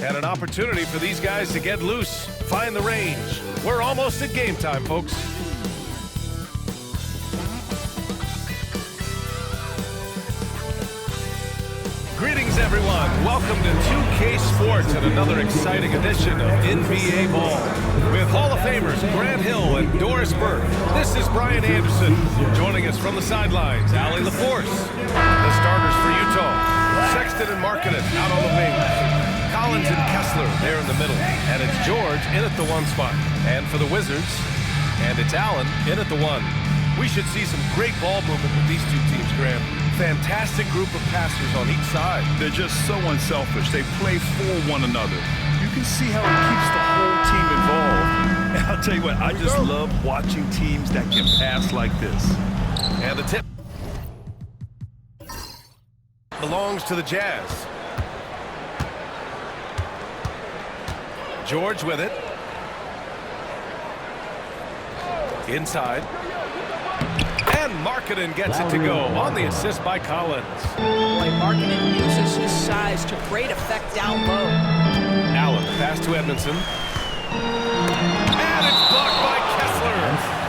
And an opportunity for these guys to get loose, find the range. We're almost at game time, folks. Greetings, everyone. Welcome to 2K Sports and another exciting edition of NBA Ball. With Hall of Famers Grant Hill and Doris Burke, this is Brian Anderson. Joining us from the sidelines, Allie LaForce. The starters for Utah, Sexton and Markkanen out on the wings. Collins and Kessler there in the middle. And it's George in at the 1 spot. And for the Wizards, and it's Allen in at the 1. We should see some great ball movement with these two teams, Graham. Fantastic group of passers on each side. They're just so unselfish. They play for one another. You can see how it keeps the whole team involved. And I'll tell you what, I just love watching teams that can pass like this. And the tip belongs to the Jazz. George with it. Inside. And Markkanen gets it to go on the assist by Collins. Boy, Markkanen uses his size to great effect down low. Allen, pass to Edmondson. And it's blocked by Kessler.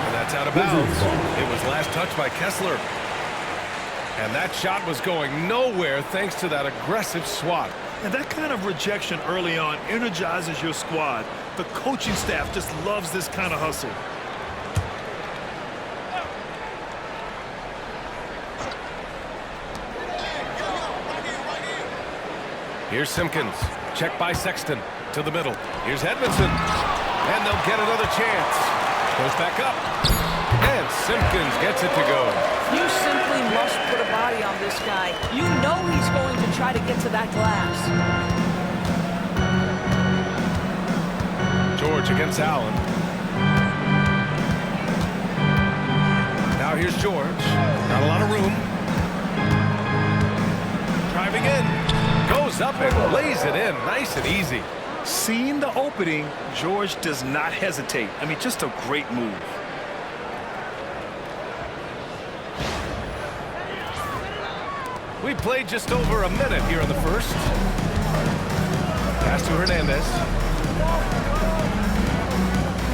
And that's out of bounds. It was last touched by Kessler. And that shot was going nowhere thanks to that aggressive swat. And that kind of rejection early on energizes your squad. The coaching staff just loves this kind of hustle. Here's Simpkins. Check by Sexton. To the middle. Here's Edmondson. And they'll get another chance. Goes back up. And Simpkins gets it to go. You simply must put a body on this guy. You know he's going to try to get to that glass. George against Allen. Now here's George. Not a lot of room. Driving in. Goes up and lays it in. Nice and easy. Seeing the opening, George does not hesitate. I mean, just a great move. We played just over a minute here in the first. Pass to Hernandez.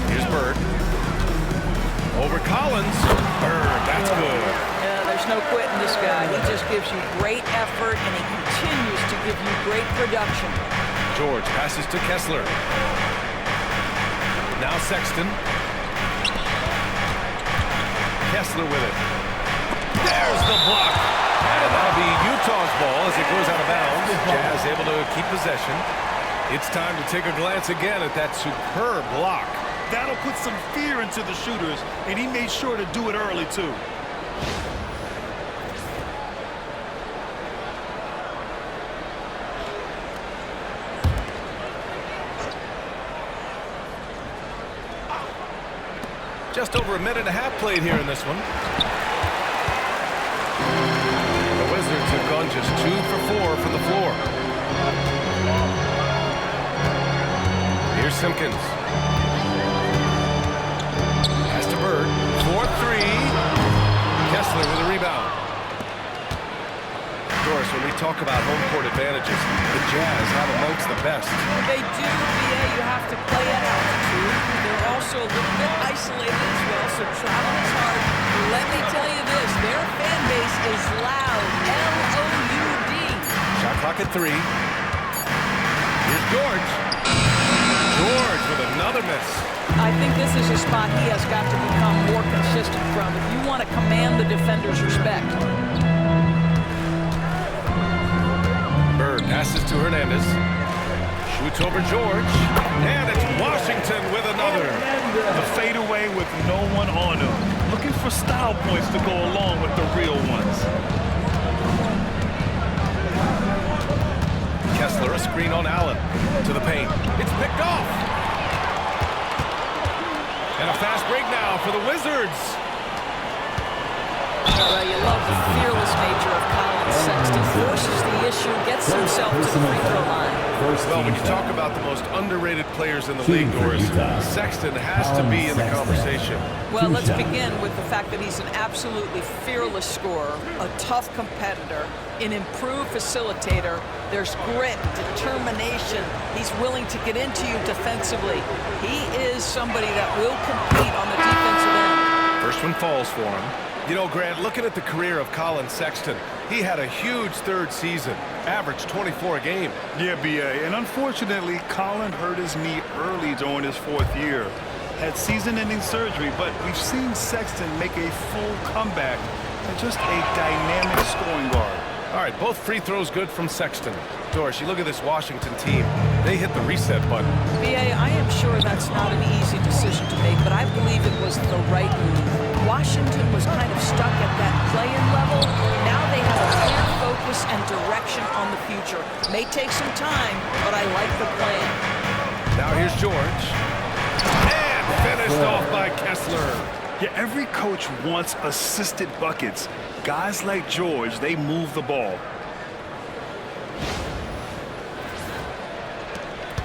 Here's Bird. Over Collins. Bird, that's good. Yeah, there's no quitting this guy. He just gives you great effort, and he continues to give you great production. George passes to Kessler. Now Sexton. Kessler with it. There's the block. And that'll be Utah's ball as it goes out of bounds. Jazz able to keep possession. It's time to take a glance again at that superb block. That'll put some fear into the shooters, and he made sure to do it early, too. Just over a minute and a half played here in this one. The Wizards have gone just 2 for 4 from the floor. Here's Simpkins. Pass to Bird. 4-3. Kessler with a rebound. Doris, when we talk about home court advantages, the Jazz have amongst the best. They do, BA. You have to play at altitude. They're also a little bit isolated as well, so travel is hard. Let me tell you this, their fan base is loud. L-O-U-D. Shot clock at 3. Here's George. George with another miss. I think this is a spot he has got to become more consistent from if you want to command the defender's respect. Bird passes to Hernandez. Shoots over George. And it's Washington with another. The fadeaway with no one on him. Looking for style points to go along with the real ones. Kessler, a screen on Allen. To the paint. It's picked off. And a fast break now for the Wizards. Well, you love the fearless nature of Collins. Sexton forces the issue, gets himself to the free throw line. Well, when you talk about the most underrated players in the league, Doris, Sexton has to be in the conversation. Well, let's begin with the fact that he's an absolutely fearless scorer, a tough competitor, an improved facilitator. There's grit, determination. He's willing to get into you defensively. He is somebody that will compete on the defensive end. First one falls for him. You know, Grant, looking at the career of Colin Sexton, he had a huge third season, averaged 24 a game. Yeah, B.A. And unfortunately, Colin hurt his knee early during his 4th year. Had season-ending surgery, but we've seen Sexton make a full comeback and just a dynamic scoring guard. All right, both free throws good from Sexton. Doris, you look at this Washington team. They hit the reset button. B.A., I am sure that's not an easy decision to make, but I believe it was the right move. Washington was kind of stuck at that play-in level. Now they have a clear focus and direction on the future. May take some time, but I like the plan. Now here's George. And finished off by Kessler. Yeah, every coach wants assisted buckets. Guys like George, they move the ball.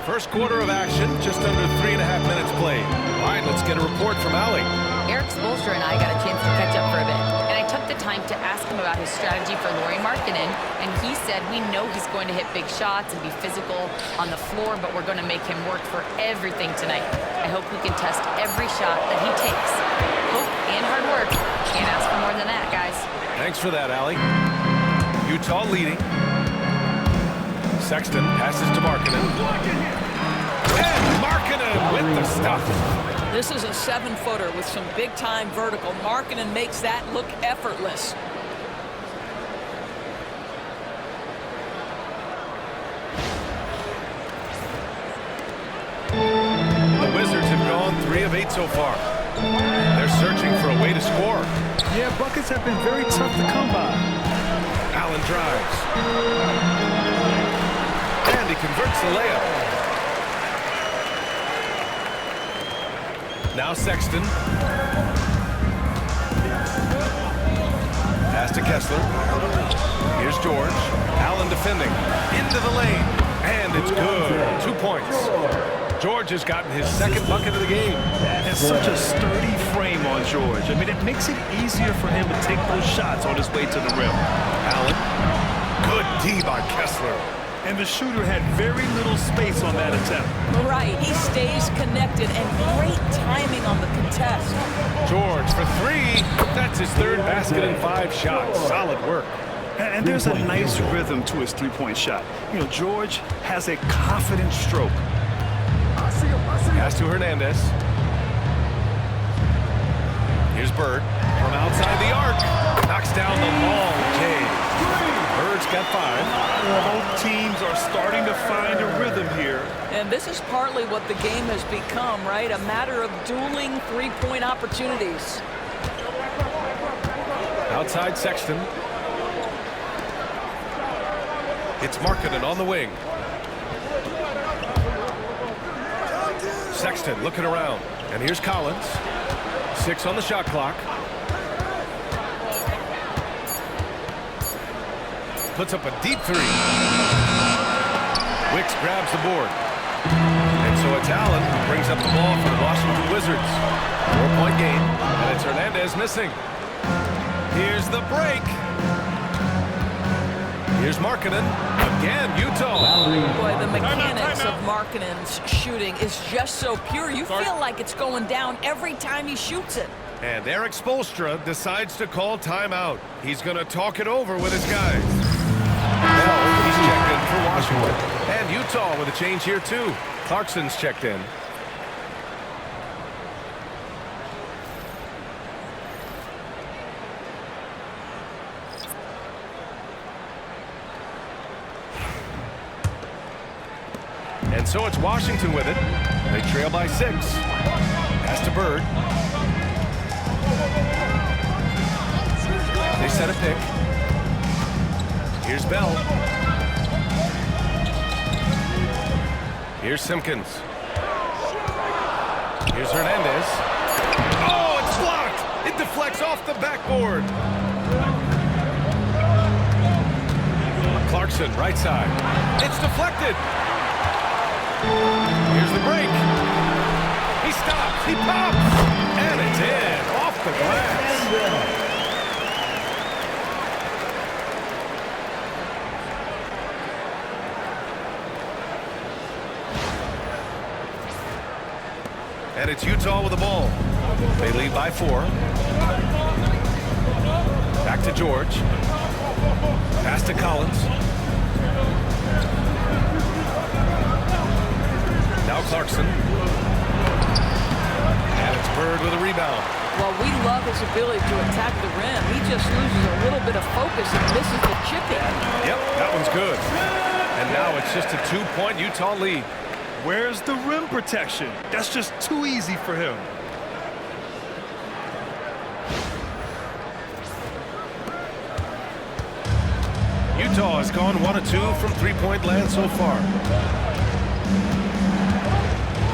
First quarter of action, just under 3.5 minutes played. All right, let's get a report from Allie. Eric Spoelstra and I got a chance to catch up for a bit, and I took the time to ask him about his strategy for Lauri Markkanen, and he said we know he's going to hit big shots and be physical on the floor, but we're going to make him work for everything tonight. I hope we can test every shot that he takes. Hope and hard work. Can't ask for more than that, guys. Thanks for that, Allie. Utah leading. Sexton passes to Markkanen. And Markkanen with the stuff. This is a 7-footer with some big-time vertical. Markkanen makes that look effortless. The Wizards have gone 3 of 8 so far. They're searching for a way to score. Yeah, buckets have been very tough to come by. Allen drives. And he converts the layup. Now Sexton. Pass to Kessler. Here's George. Allen defending. Into the lane. And it's good. 2 points. George has gotten his second bucket of the game. And such a sturdy frame on George. I mean, it makes it easier for him to take those shots on his way to the rim. Allen. Good D by Kessler. And the shooter had very little space on that attempt. Right, he stays connected and great timing on the contest. George for 3. That's his third basket in 5 shots. Solid work. And there's a nice rhythm to his three-point shot. You know, George has a confident stroke. Pass to Hernandez. Here's Bird from outside the arc. Knocks down the long J. Bird's got 5. Both teams are starting to find a rhythm here. And this is partly what the game has become, right? A matter of dueling three-point opportunities. Outside Sexton. It's Markkanen on the wing. Sexton looking around. And here's Collins. 6 on the shot clock. Puts up a deep 3. Wicks grabs the board. And so it's Allen who brings up the ball for the Washington Wizards. 4-point game, and it's Hernandez missing. Here's the break. Here's Markkanen. Again, Utah. Boy, the mechanics of Markkanen's shooting is just so pure. You feel like it's going down every time he shoots it. And Eric Spoelstra decides to call timeout. He's going to talk it over with his guys. Bell, he's checked in for Washington. And Utah with a change here, too. Clarkson's checked in. And so it's Washington with it. They trail by 6. Pass to Bird. They set a pick. Here's Bell. Here's Simpkins. Here's Hernandez. Oh, it's blocked! It deflects off the backboard. Clarkson, right side. It's deflected. Here's the break. He stops. He pops. And it's in. And it's Utah with the ball. They lead by 4. Back to George. Pass to Collins. Now Clarkson. And it's Bird with a rebound. Well, we love his ability to attack the rim. He just loses a little bit of focus and misses the chipping. Yep, that one's good. And now it's just a 2-point Utah lead. Where's the rim protection? That's just too easy for him. Utah has gone 1 of 2 from three-point land so far.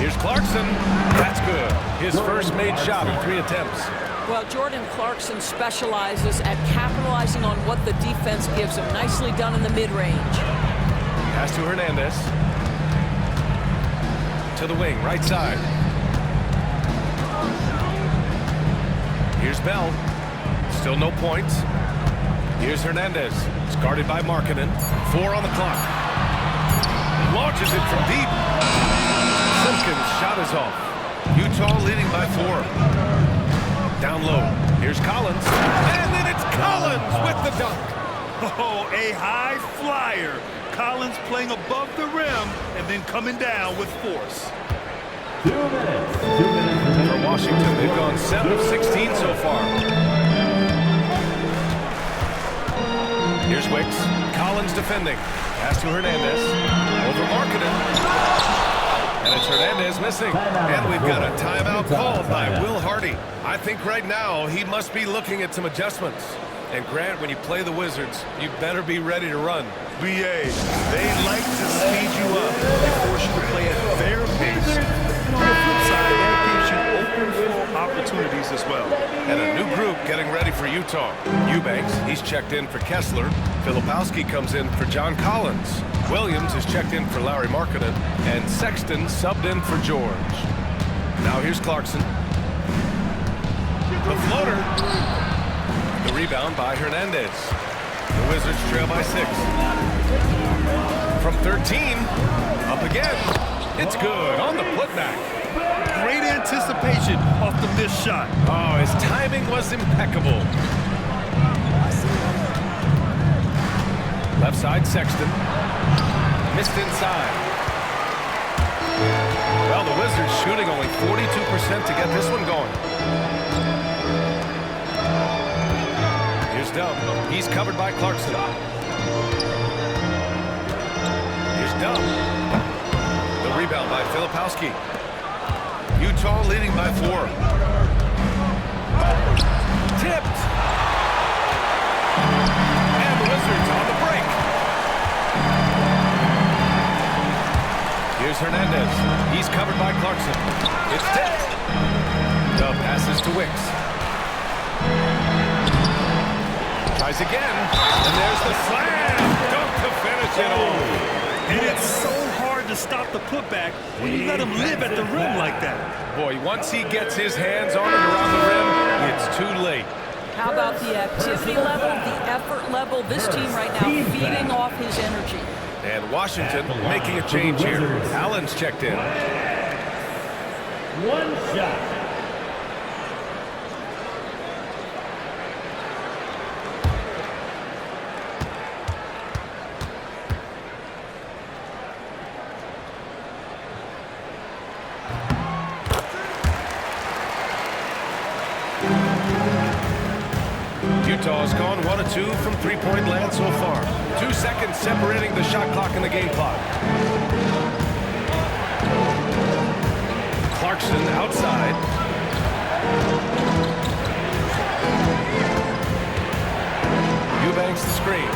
Here's Clarkson. That's good. His first made shot in 3 attempts. Well, Jordan Clarkson specializes at capitalizing on what the defense gives him. Nicely done in the mid-range. Pass to Hernandez. To the wing, right side. Here's Bell. Still no points. Here's Hernandez. It's guarded by Markkanen. 4 on the clock. Launches it from deep. Simpkins' shot is off. Utah leading by 4. Down low. Here's Collins. And then it's Collins with the dunk. Oh, a high flyer. Collins playing above the rim and then coming down with force. 2 minutes. 2 minutes. For Washington, they've gone 7 of 16 so far. Here's Wicks. Collins defending. Pass to Hernandez. Over Markkanen. And it's Hernandez missing. And we've got a timeout called by Will Hardy. I think right now he must be looking at some adjustments. And Grant, when you play the Wizards, you better be ready to run. BA, they like to speed you up. They force you to play at their pace. And on the flip side, that gives you open floor opportunities as well. And a new group getting ready for Utah. Eubanks, he's checked in for Kessler. Filipowski comes in for John Collins. Williams is checked in for Larry Markkanen. And Sexton subbed in for George. Now here's Clarkson. The floater. The rebound by Hernandez. The Wizards trail by 6. From 13, up again. It's good on the putback. Great anticipation off the missed shot. Oh, his timing was impeccable. Left side, Sexton. Missed inside. Well, the Wizards shooting only 42% to get this one going. Here's Dub. He's covered by Clarkson. Here's Dub. The rebound by Filipowski. Utah leading by 4. Tipped. And the Wizards on the break. Here's Hernandez. He's covered by Clarkson. It's tipped. Dub passes to Wicks. Tries again, and there's the slam. Dunk to finish it all. And it's so hard to stop the putback when you let him live at the rim like that. Boy, once he gets his hands on it around the rim, it's too late. How about the activity level, the effort level? This team right now feeding off his energy. And Washington making a change here. Allen's checked in. 1 shot. Utah's gone 1 of 2 from three-point land so far. 2 seconds separating the shot clock and the game clock. Clarkson outside. Eubanks the screen.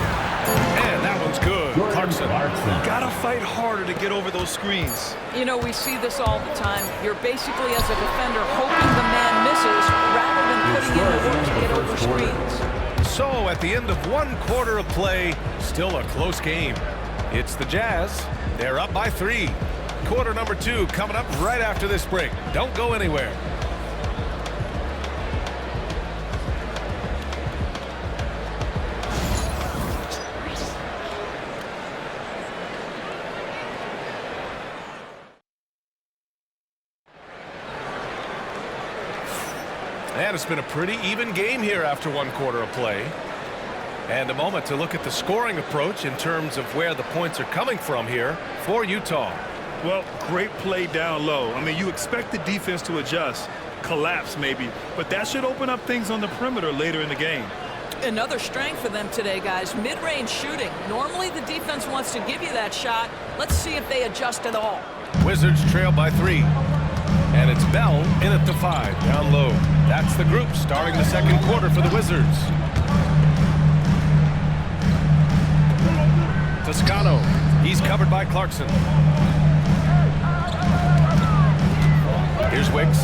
And that one's good. Clarkson. Gotta fight harder to get over those screens. You know, we see this all the time. You're basically, as a defender, hoping the man misses rather than putting in the work to get over screens. So, at the end of 1 quarter of play, still a close game. It's the Jazz. They're up by 3. Quarter number 2 coming up right after this break. Don't go anywhere. And it's been a pretty even game here after 1 quarter of play. And a moment to look at the scoring approach in terms of where the points are coming from here for Utah. Well, great play down low. I mean, you expect the defense to adjust, collapse maybe, but that should open up things on the perimeter later in the game. Another strength for them today, guys. Mid-range shooting. Normally the defense wants to give you that shot. Let's see if they adjust at all. Wizards trail by 3. And it's Bell in at the 5, down low. That's the group starting the 2nd quarter for the Wizards. Toscano, he's covered by Clarkson. Here's Wicks.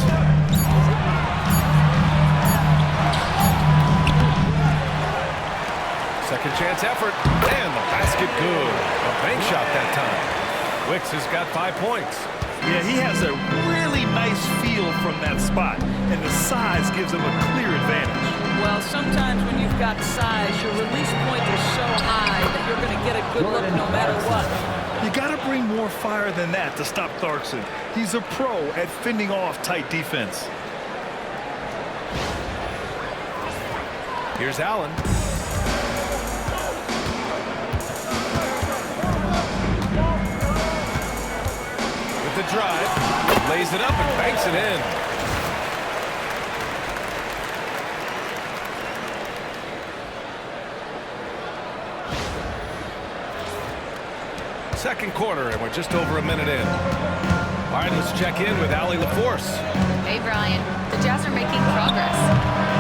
Second chance effort, and the basket good. A bank shot that time. Wicks has got 5 points. Yeah, he has a really nice feel from that spot, and the size gives him a clear advantage. Well, sometimes when you've got size, your release point is so high that you're going to get a good look no matter what. You got to bring more fire than that to stop Clarkson. He's a pro at fending off tight defense. Here's Allen. With the drive, lays it up and banks it in. Second quarter, and we're just over a minute in. All right, let's check in with Allie LaForce. Hey, Brian. The Jazz are making progress.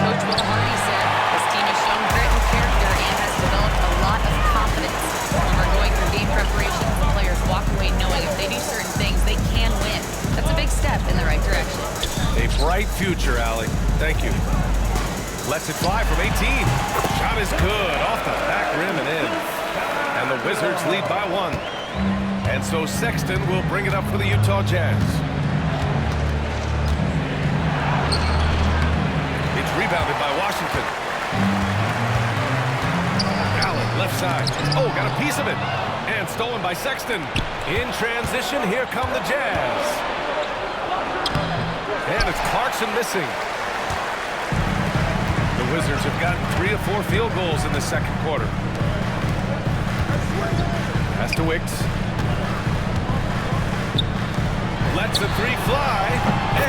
Coach Will Hardy said his team has shown grit and character and has developed a lot of confidence. When we're going through game preparations, the players walk away knowing if they do certain things, they can win. That's a big step in the right direction. A bright future, Allie. Thank you. Lets it fly from 18. Shot is good, off the back rim and in. And the Wizards lead by 1. And so Sexton will bring it up for the Utah Jazz. It's rebounded by Washington. Allen, left side. Oh, got a piece of it. And stolen by Sexton. In transition, here come the Jazz. And it's Clarkson missing. The Wizards have gotten 3 of 4 field goals in the 2nd quarter. Pass to Wicks. Lets the 3 fly,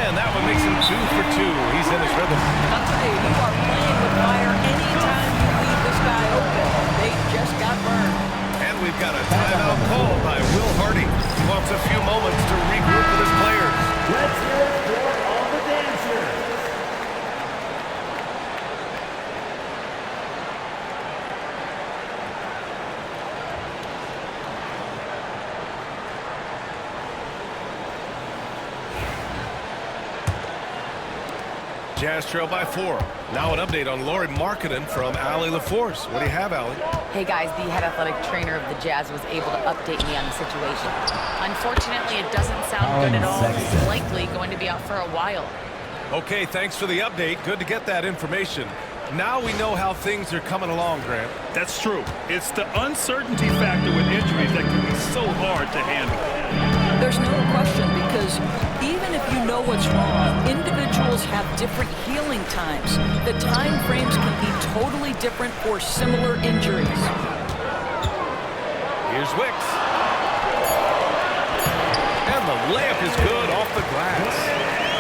and that one makes him 2 for 2. He's in his rhythm. I'll tell you, you are playing with fire anytime you leave this guy open. They just got burned. And we've got a timeout called by Will Hardy. He wants a few moments to regroup with his players. Let's hear it for all the dancers. Jazz trail by 4. Now an update on Lauri Markkanen from Allie LaForce. What do you have, Allie? Hey guys, the head athletic trainer of the Jazz was able to update me on the situation. Unfortunately, it doesn't sound good at all. He's likely going to be out for a while. Okay, thanks for the update. Good to get that information. Now we know how things are coming along, Grant. That's true. It's the uncertainty factor with injuries that can be so hard to handle. There's no question, because even if you know what's wrong, individuals have different healing times. The time frames can be totally different for similar injuries. Here's Wicks. And the layup is good off the glass.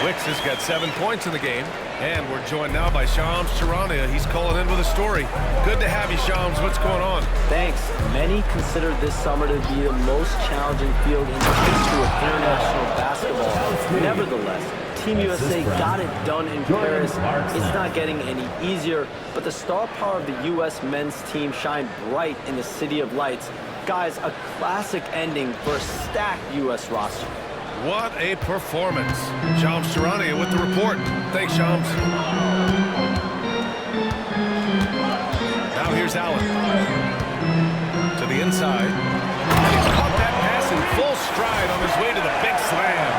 Wicks has got 7 points in the game. And we're joined now by Shams Charania. He's calling in with a story. Good to have you, Shams. What's going on? Thanks. Many consider this summer to be the most challenging field in the history of international basketball. Nevertheless, Team USA got it done in Paris. It's not getting any easier, but the star power of the U.S. men's team shined bright in the City of Lights. Guys, a classic ending for a stacked U.S. roster. What a performance. Shams Charania with the report. Thanks, Shams. Now here's Allen. To the inside. And he's caught that pass in full stride on his way to the big slam.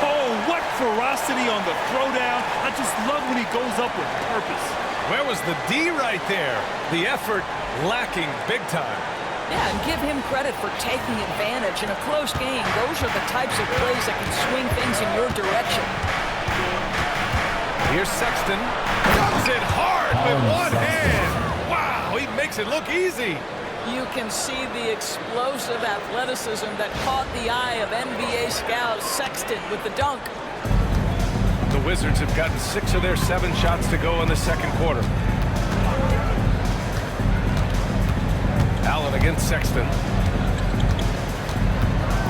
Oh, what ferocity on the throwdown. I just love when he goes up with purpose. Where was the D right there? The effort lacking big time. Yeah, and give him credit for taking advantage in a close game. Those are the types of plays that can swing things in your direction. Here's Sexton. Dumps it hard with one hand. Wow, he makes it look easy. You can see the explosive athleticism that caught the eye of NBA scout Sexton with the dunk. The Wizards have gotten 6 of their 7 shots to go in the second quarter. Allen against Sexton.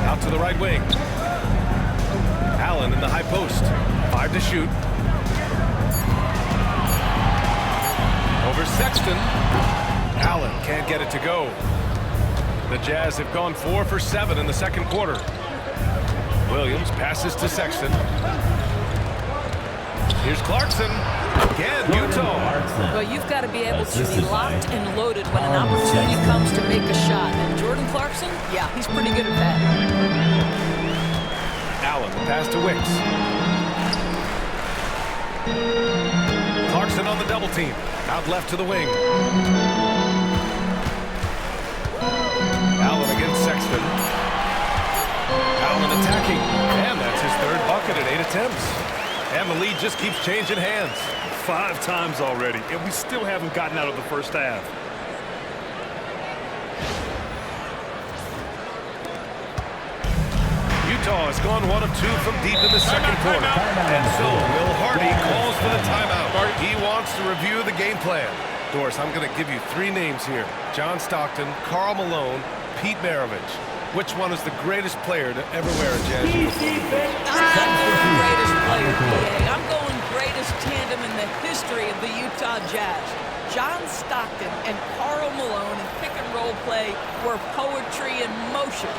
Out to the right wing. Allen in the high post. 5 to shoot. Over Sexton. Allen can't get it to go. The Jazz have gone 4 for 7 in the second quarter. Williams passes to Sexton. Here's Clarkson. Again, Utah. Well, you've got to be able to be locked and loaded when an opportunity comes to make a shot. And Jordan Clarkson, yeah, he's pretty good at that. Allen, the pass to Wicks. Clarkson on the double team. Out left to the wing. Allen against Sexton. Allen attacking. And that's his 3rd bucket at 8 attempts. And the lead just keeps changing hands. 5 times already, and we still haven't gotten out of the first half. Utah has gone 1 of 2 from deep in the second quarter. And so Will Hardy calls for the timeout. He wants to review the game plan. Doris, I'm going to give you 3 names here. John Stockton, Karl Malone, Pete Maravich. Which one is the greatest player to ever wear a Jazz uniform? I'm not going greatest player, PA. I'm going greatest tandem in the history of the Utah Jazz. John Stockton and Karl Malone in pick-and-roll play were poetry in motion.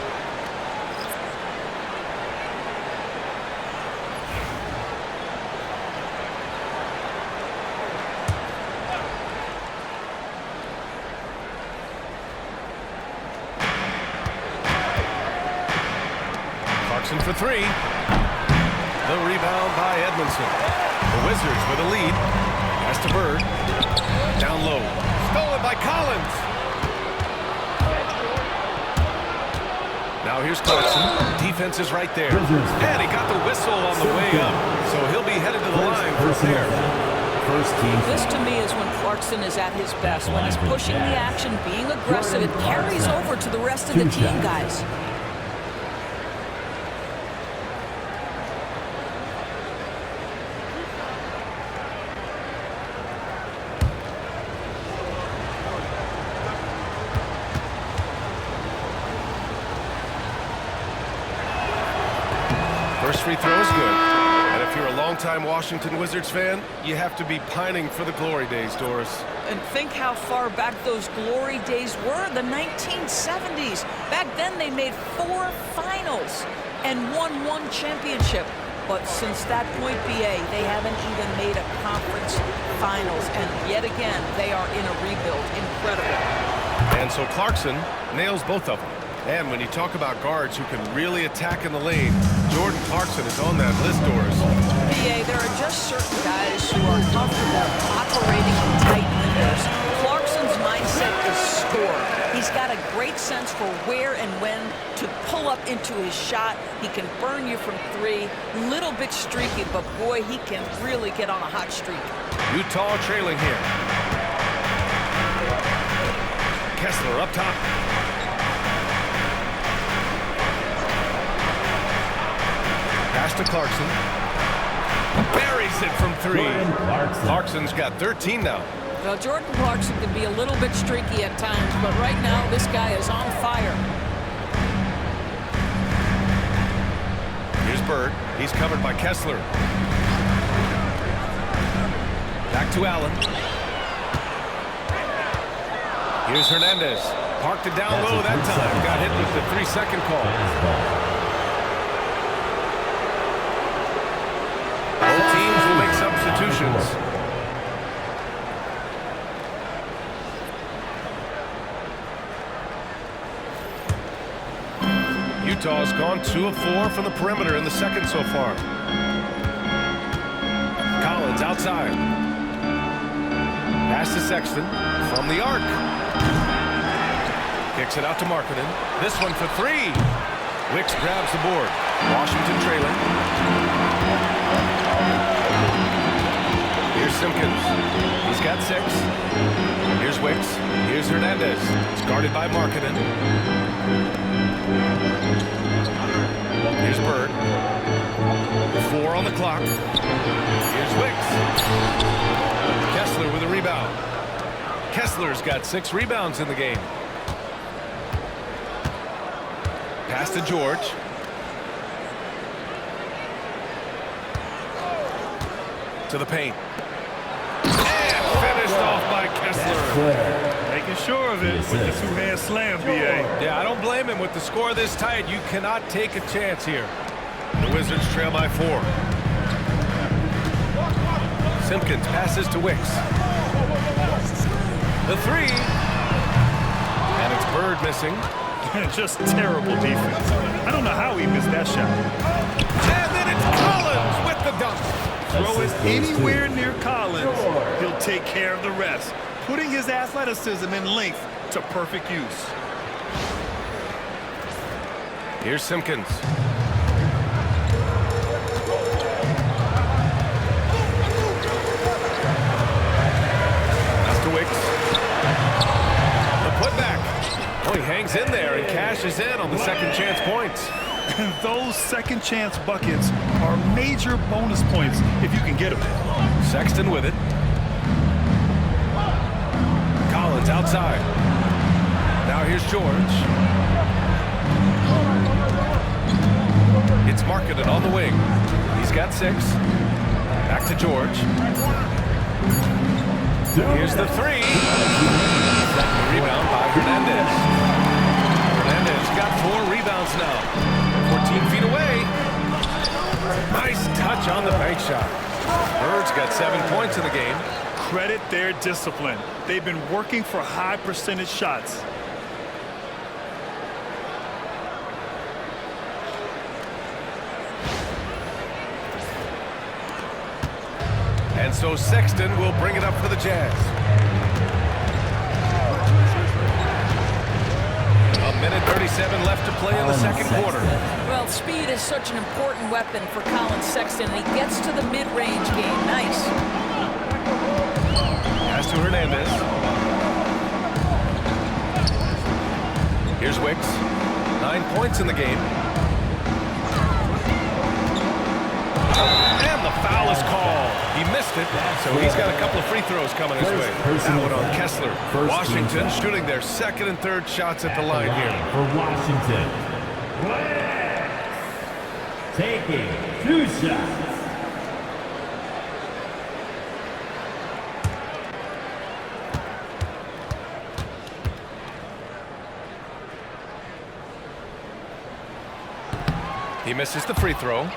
For 3. The rebound by Edmondson. The Wizards with a lead. Pass to Bird. Down low. Stolen by Collins. Now here's Clarkson. Defense is right there. And he got the whistle on the way up. So he'll be headed to the line for a pair. This to me is when Clarkson is at his best. When he's pushing the action, being aggressive, it carries over to the rest of the team, guys. First free throw is good. And if you're a longtime Washington Wizards fan, you have to be pining for the glory days, Doris. And think how far back those glory days were, the 1970s. Back then they made 4 finals and won 1 championship. But since that point, BA, they haven't even made a conference finals. And yet again, they are in a rebuild. Incredible. And so Clarkson nails both of them. And when you talk about guards who can really attack in the lane, Jordan Clarkson is on that list, Doris. BA, there are just certain guys who are comfortable operating in tight windows. Clarkson's mindset is score. He's got a great sense for where and when to pull up into his shot. He can burn you from 3. Little bit streaky, but boy, he can really get on a hot streak. Utah trailing here. Kessler up top. Pass to Clarkson. Buries it from 3. Clarkson's got 13 now. Well, Jordan Clarkson can be a little bit streaky at times, but right now this guy is on fire. Here's Bird. He's covered by Kessler. Back to Allen. Here's Hernandez. Parked it down low that time. Got hit with the 3-second call. Both teams will make substitutions. Utah's gone 2 of 4 from the perimeter in the second so far. Collins outside. Pass to Sexton from the arc. Kicks it out to Markkanen. This one for 3. Wicks grabs the board. Washington trailing. Simpkins. He's got 6. Here's Wicks. Here's Hernandez. It's guarded by Markkanen. Here's Bird. 4 on the clock. Here's Wicks. Kessler with a rebound. Kessler's got 6 rebounds in the game. Pass to George. To the paint. And finished off by Kessler. Making sure of it with the two-hand slam, B.A. Yeah, I don't blame him. With the score this tight, you cannot take a chance here. The Wizards trail by 4. Simpkins passes to Wicks. The 3. And it's Bird missing. Just terrible defense. I don't know how he missed that shot. And then it's Collins with the dunk. Throw it anywhere near Collins, he'll take care of the rest, putting his athleticism and length to perfect use. Here's Simpkins. That's to Wicks. The putback. Oh, he hangs in there and cashes in on the second chance points. And those second chance buckets are major bonus points if you can get them. Sexton with it. Collins outside. Now here's George. It's Markkanen on the wing. He's got 6. Back to George. Here's the 3. Rebound by Hernandez. Hernandez got 4 rebounds now. 14 feet away. Nice touch on the bank shot. Bird's got 7 points in the game. Credit their discipline. They've been working for high percentage shots. And so Sexton will bring it up for the Jazz. A minute 37 left to play in the second quarter. Well, speed is such an important weapon for Colin Sexton. He gets to the mid-range game. Nice. Pass to Hernandez. Here's Wicks. 9 points in the game. And the foul is called. He missed it, so he's got a couple of free throws coming his way. That one on Kessler. Washington shooting their second and third shots at the line here. For Washington. Taking 2 shots. He misses the free throw.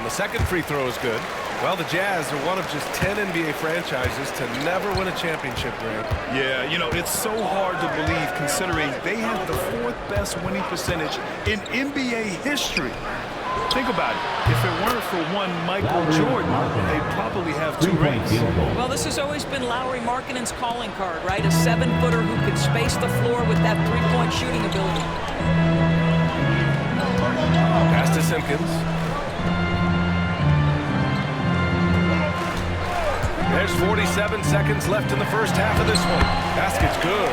The second free throw is good. Well, the Jazz are one of just 10 NBA franchises to never win a championship, Grant. Yeah, you know, it's so hard to believe considering they have the 4th best winning percentage in NBA history. Think about it. If it weren't for one Michael Jordan, they'd probably have 2 rings. Well, this has always been Lauri Markkanen's calling card, right? A 7-footer who can space the floor with that 3-point shooting ability. Pass to Simpkins. There's 47 seconds left in the first half of this one. Basket's good.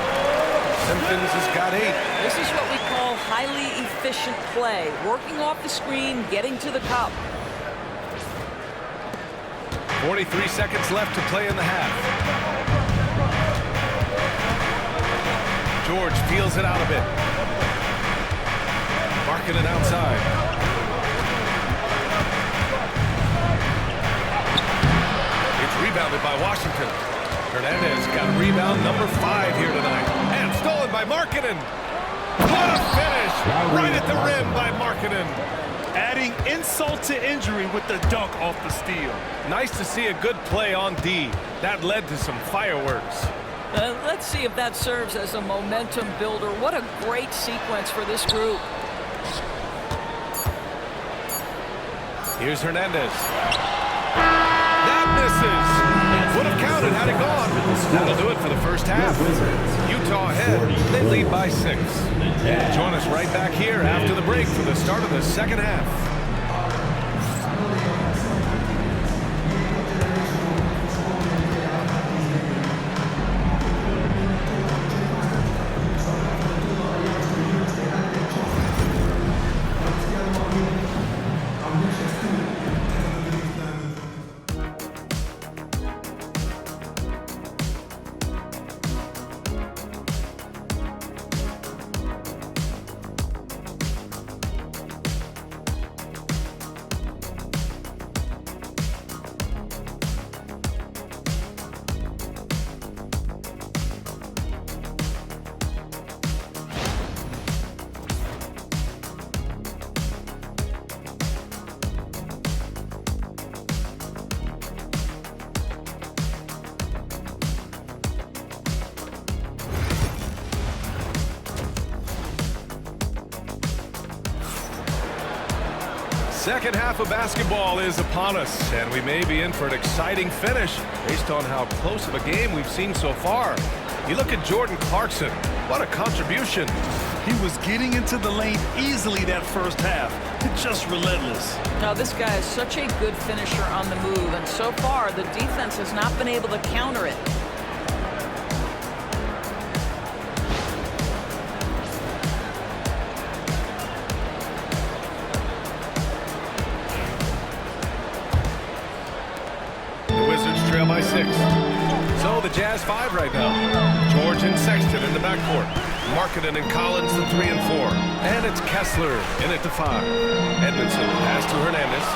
Simpkins has got 8. This is what we call highly efficient play. Working off the screen, getting to the cup. 43 seconds left to play in the half. George feels it out a bit. Markkanen outside. Rebounded by Washington. Hernandez got rebound number 5 here tonight. And stolen by Markkanen. What a finish! Right at the rim by Markkanen. Adding insult to injury with the dunk off the steal. Nice to see a good play on D. That led to some fireworks. Let's see if that serves as a momentum builder. What a great sequence for this group. Here's Hernandez. That misses. Would have counted had it gone. That'll do it for the first half. Utah ahead. They lead by 6. Join us right back here after the break for the start of the second half. Second half of basketball is upon us, and we may be in for an exciting finish based on how close of a game we've seen so far. You look at Jordan Clarkson. What a contribution. He was getting into the lane easily that first half. Just relentless. Now, this guy is such a good finisher on the move, and so far the defense has not been able to counter it. Trail by 6. So the Jazz 5 right now. George and Sexton in the backcourt. Markkanen and Collins the 3 and 4. And it's Kessler in it to 5. Edmondson pass to Hernandez.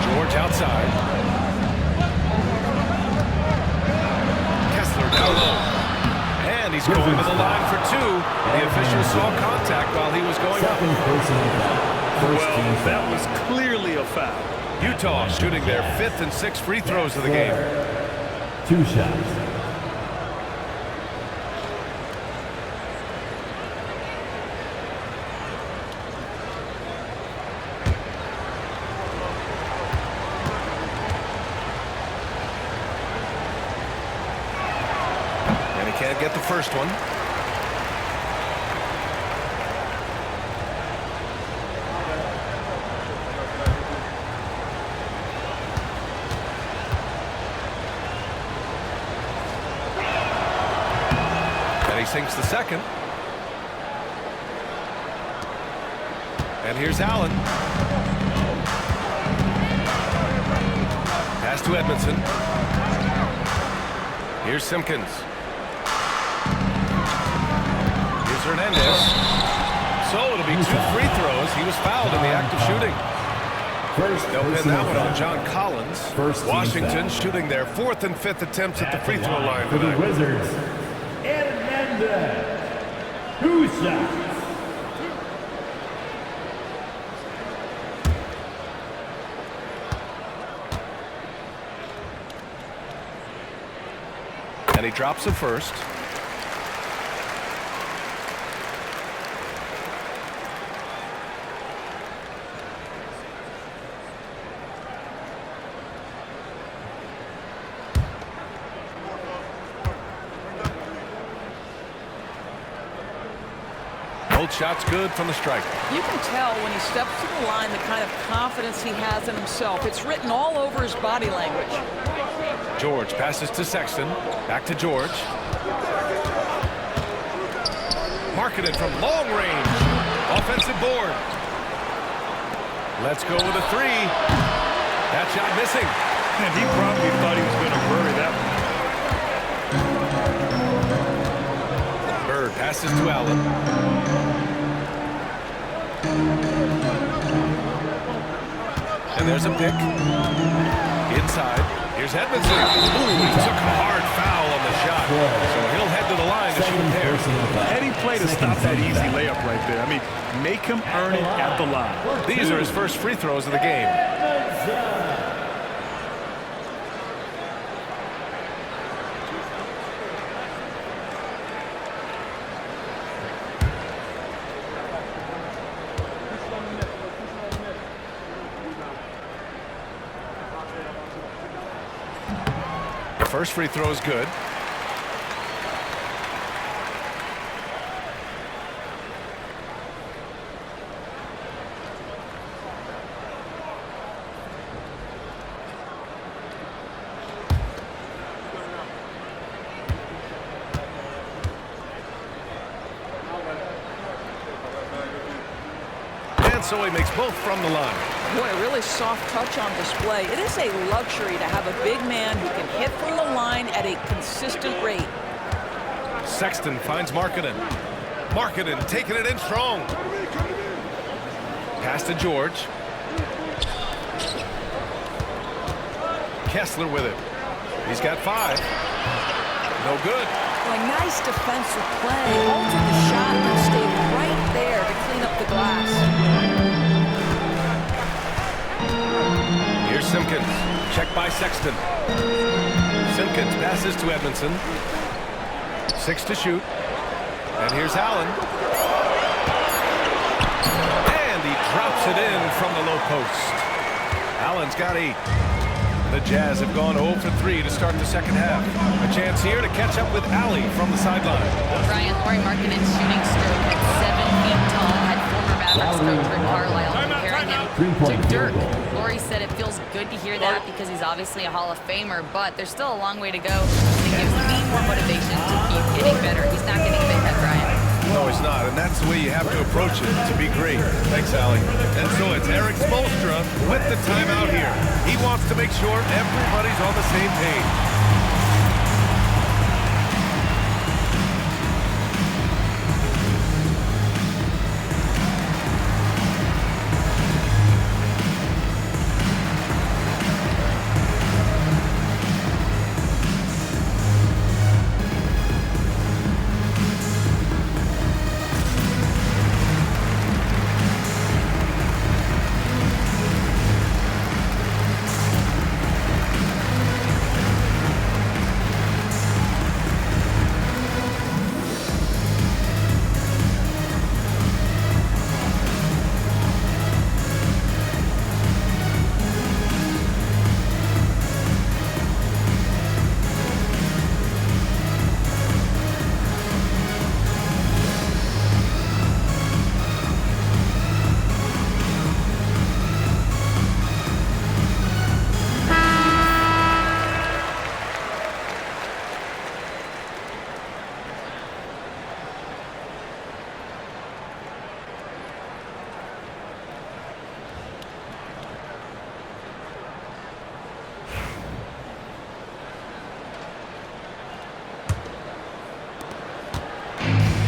George outside. Kessler down low. And he's going to the line for 2. The official saw contact while he was going up. Well, that was clearly a foul. Utah shooting their 5th and 6th free throws of the game. 2 shots. And he can't get the first one. Sinks the second. And here's Allen. Pass to Edmondson. Here's Simpkins. Here's Hernandez. So it'll be 2 free throws. He was fouled in the act of shooting. They'll pin that one on John Collins. Washington shooting their 4th and 5th attempts at the free throw line For the tonight. Wizards, 2 shots. And he drops it first. Both shots good from the striker. You can tell when he steps to the line the kind of confidence he has in himself. It's written all over his body language. George passes to Sexton. Back to George. Markkanen from long range. Offensive board. Let's go with a 3. That shot missing. And he probably thought he was going to bury that one. Bird passes to Allen. And there's a pick. Inside. Here's Edmondson. Ooh, he took a hard foul on the shot. So he'll head to the line to shoot a pair. Heady play to stop that easy layup right there. I mean, make him earn it at the line. These are his first free throws of the game. First free throw is good. So he makes both from the line. Boy, a really soft touch on display. It is a luxury to have a big man who can hit from the line at a consistent rate. Sexton finds Markkanen. Markkanen taking it in strong. Pass to George. Kessler with it. He's got 5. No good. Well, a nice defensive play. Altered the shot and stayed right there to clean up the glass. Here's Simpkins. Checked by Sexton. Simpkins passes to Edmondson. 6 to shoot. And here's Allen. And he drops it in from the low post. Allen's got 8. The Jazz have gone 0 for 3 to start the second half. A chance here to catch up with Allie from the sideline. Brian, Lauri Markkanen's shooting stroke at 7 feet tall had former Mavericks coach Rick Carlisle comparing him to Dirk. Lauri said it feels good to hear that because he's obviously a Hall of Famer, but there's still a long way to go. It gives me more motivation to keep getting better. He's not getting a bit ahead, Brian. No, he's not, and that's the way you have to approach it to be great. Thanks, Allie. And so it's Eric Spoelstra with the timeout here. He wants to make sure everybody's on the same page.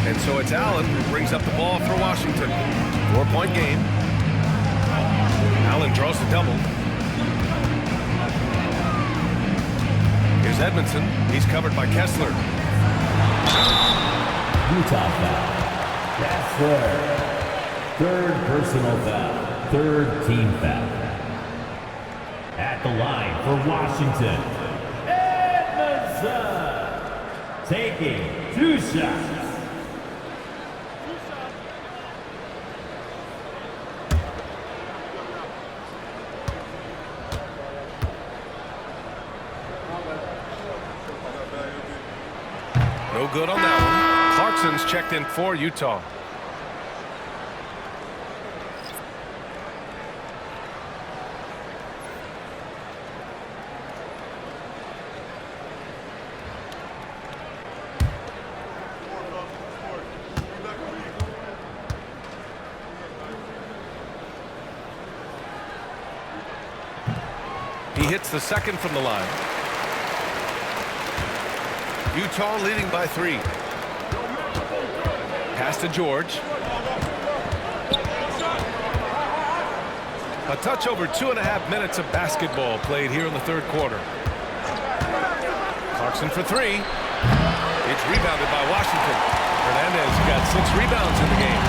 And so it's Allen who brings up the ball for Washington. 4-point game. Allen draws the double. Here's Edmondson. He's covered by Kessler. Utah foul. Kessler. Third personal foul. Third team foul. At the line for Washington, Edmondson. Taking 2 shots. No good on that one. Clarkson's checked in for Utah. He hits the second from the line. Utah leading by 3. Pass to George. A touch over 2.5 minutes of basketball played here in the third quarter. Clarkson for 3. It's rebounded by Washington. Hernandez got 6 rebounds in the game.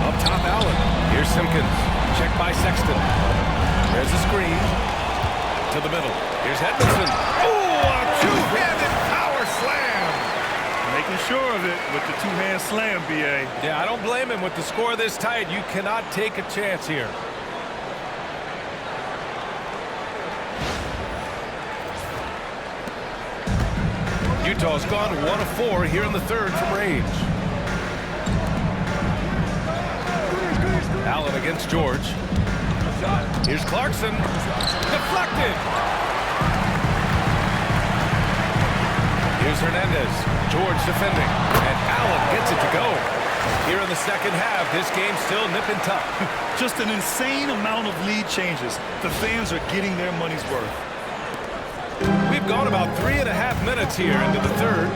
Up top, Allen. Here's Simpkins. Checked by Sexton. There's a screen. To the middle. Here's Edmondson. Oh, a two-handed power slam. Making sure of it with the two-hand slam, B.A. Yeah, I don't blame him. With the score this tight, you cannot take a chance here. Utah's gone 1 of 4 here in the third from range. Allen against George. Here's Clarkson. Deflected. Here's Hernandez. George defending. And Allen gets it to go. Here in the second half, this game's still nipping tough. Just an insane amount of lead changes. The fans are getting their money's worth. We've gone about 3.5 minutes here into the third.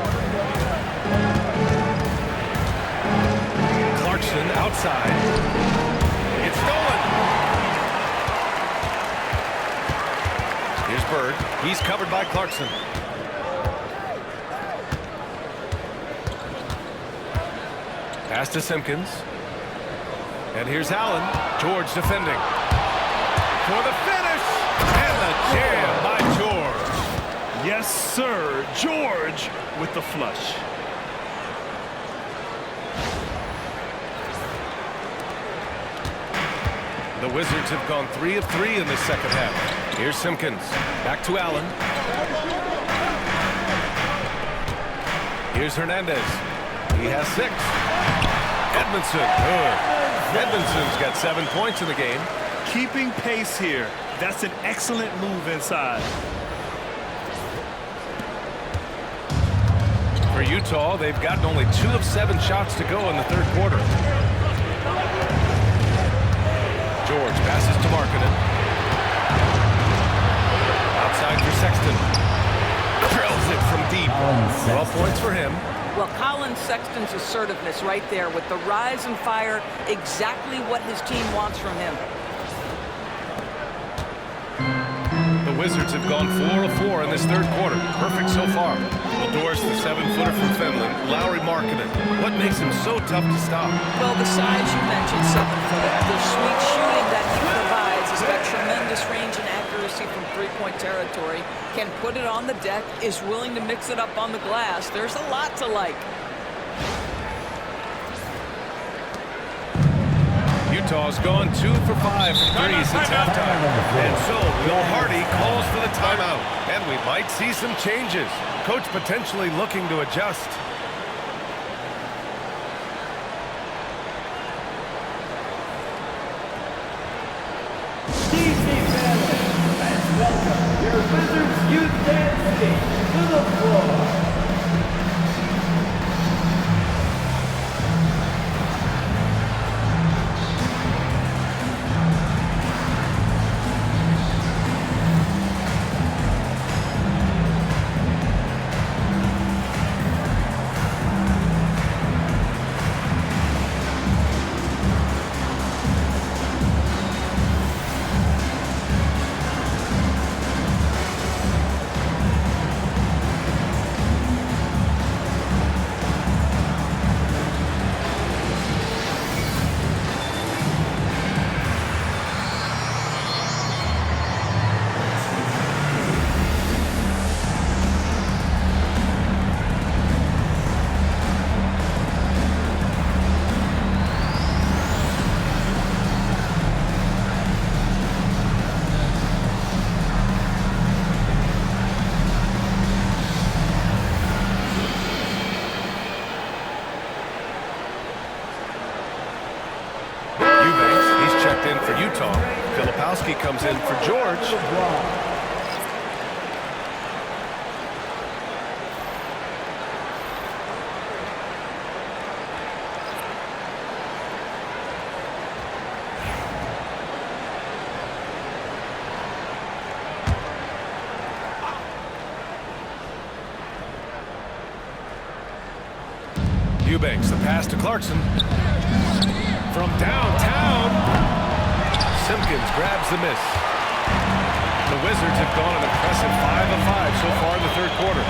Clarkson outside. It's stolen. Here's Bird. He's covered by Clarkson. Pass to Simpkins. And here's Allen. George defending. For the finish. And the jam by George. Yes, sir. George with the flush. The Wizards have gone 3 of 3 in this second half. Here's Simpkins. Back to Allen. Here's Hernandez. He has 6. Edmondson. Good. Edmondson's got 7 points in the game. Keeping pace here. That's an excellent move inside. For Utah, they've gotten only 2 of 7 shots to go in the third quarter. George passes to Markkanen. Outside for Sexton. Drills it from deep. 12 points for him. Well, Colin Sexton's assertiveness right there with the rise and fire, exactly what his team wants from him. The Wizards have gone 4 of 4 in this third quarter. Perfect so far. Well, Doris, the 7-footer from Finland, Lauri Markkanen. What makes him so tough to stop? Well, the size you mentioned, 7-footer, the sweet shooting that he provides, he's got tremendous range and accuracy from three-point territory, can put it on the deck, is willing to mix it up on the glass. There's a lot to like. Utah's gone 2 for 5 from 3 since halftime. And so Will Hardy calls for the timeout. And we might see some changes. Coach potentially looking to adjust. Let's welcome your Wizards youth dance team to the floor. In for Utah. Filipowski comes in for George. Eubanks, the pass to Clarkson. From downtown. Simpkins grabs the miss. The Wizards have gone an impressive 5 of 5 so far in the third quarter.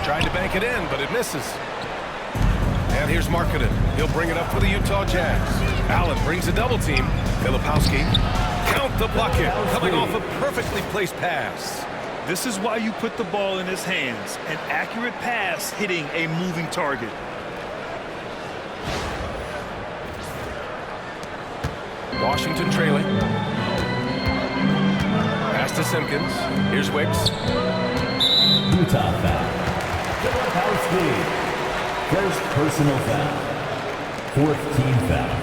Tried to bank it in, but it misses. And here's Markkanen. He'll bring it up for the Utah Jazz. Allen brings a double team. Filipowski. Count the bucket. Coming off a perfectly placed pass. This is why you put the ball in his hands. An accurate pass hitting a moving target. Washington trailing. Pass to Simpkins. Here's Wicks. Utah foul. Filipowski. First personal foul. Fourth team foul.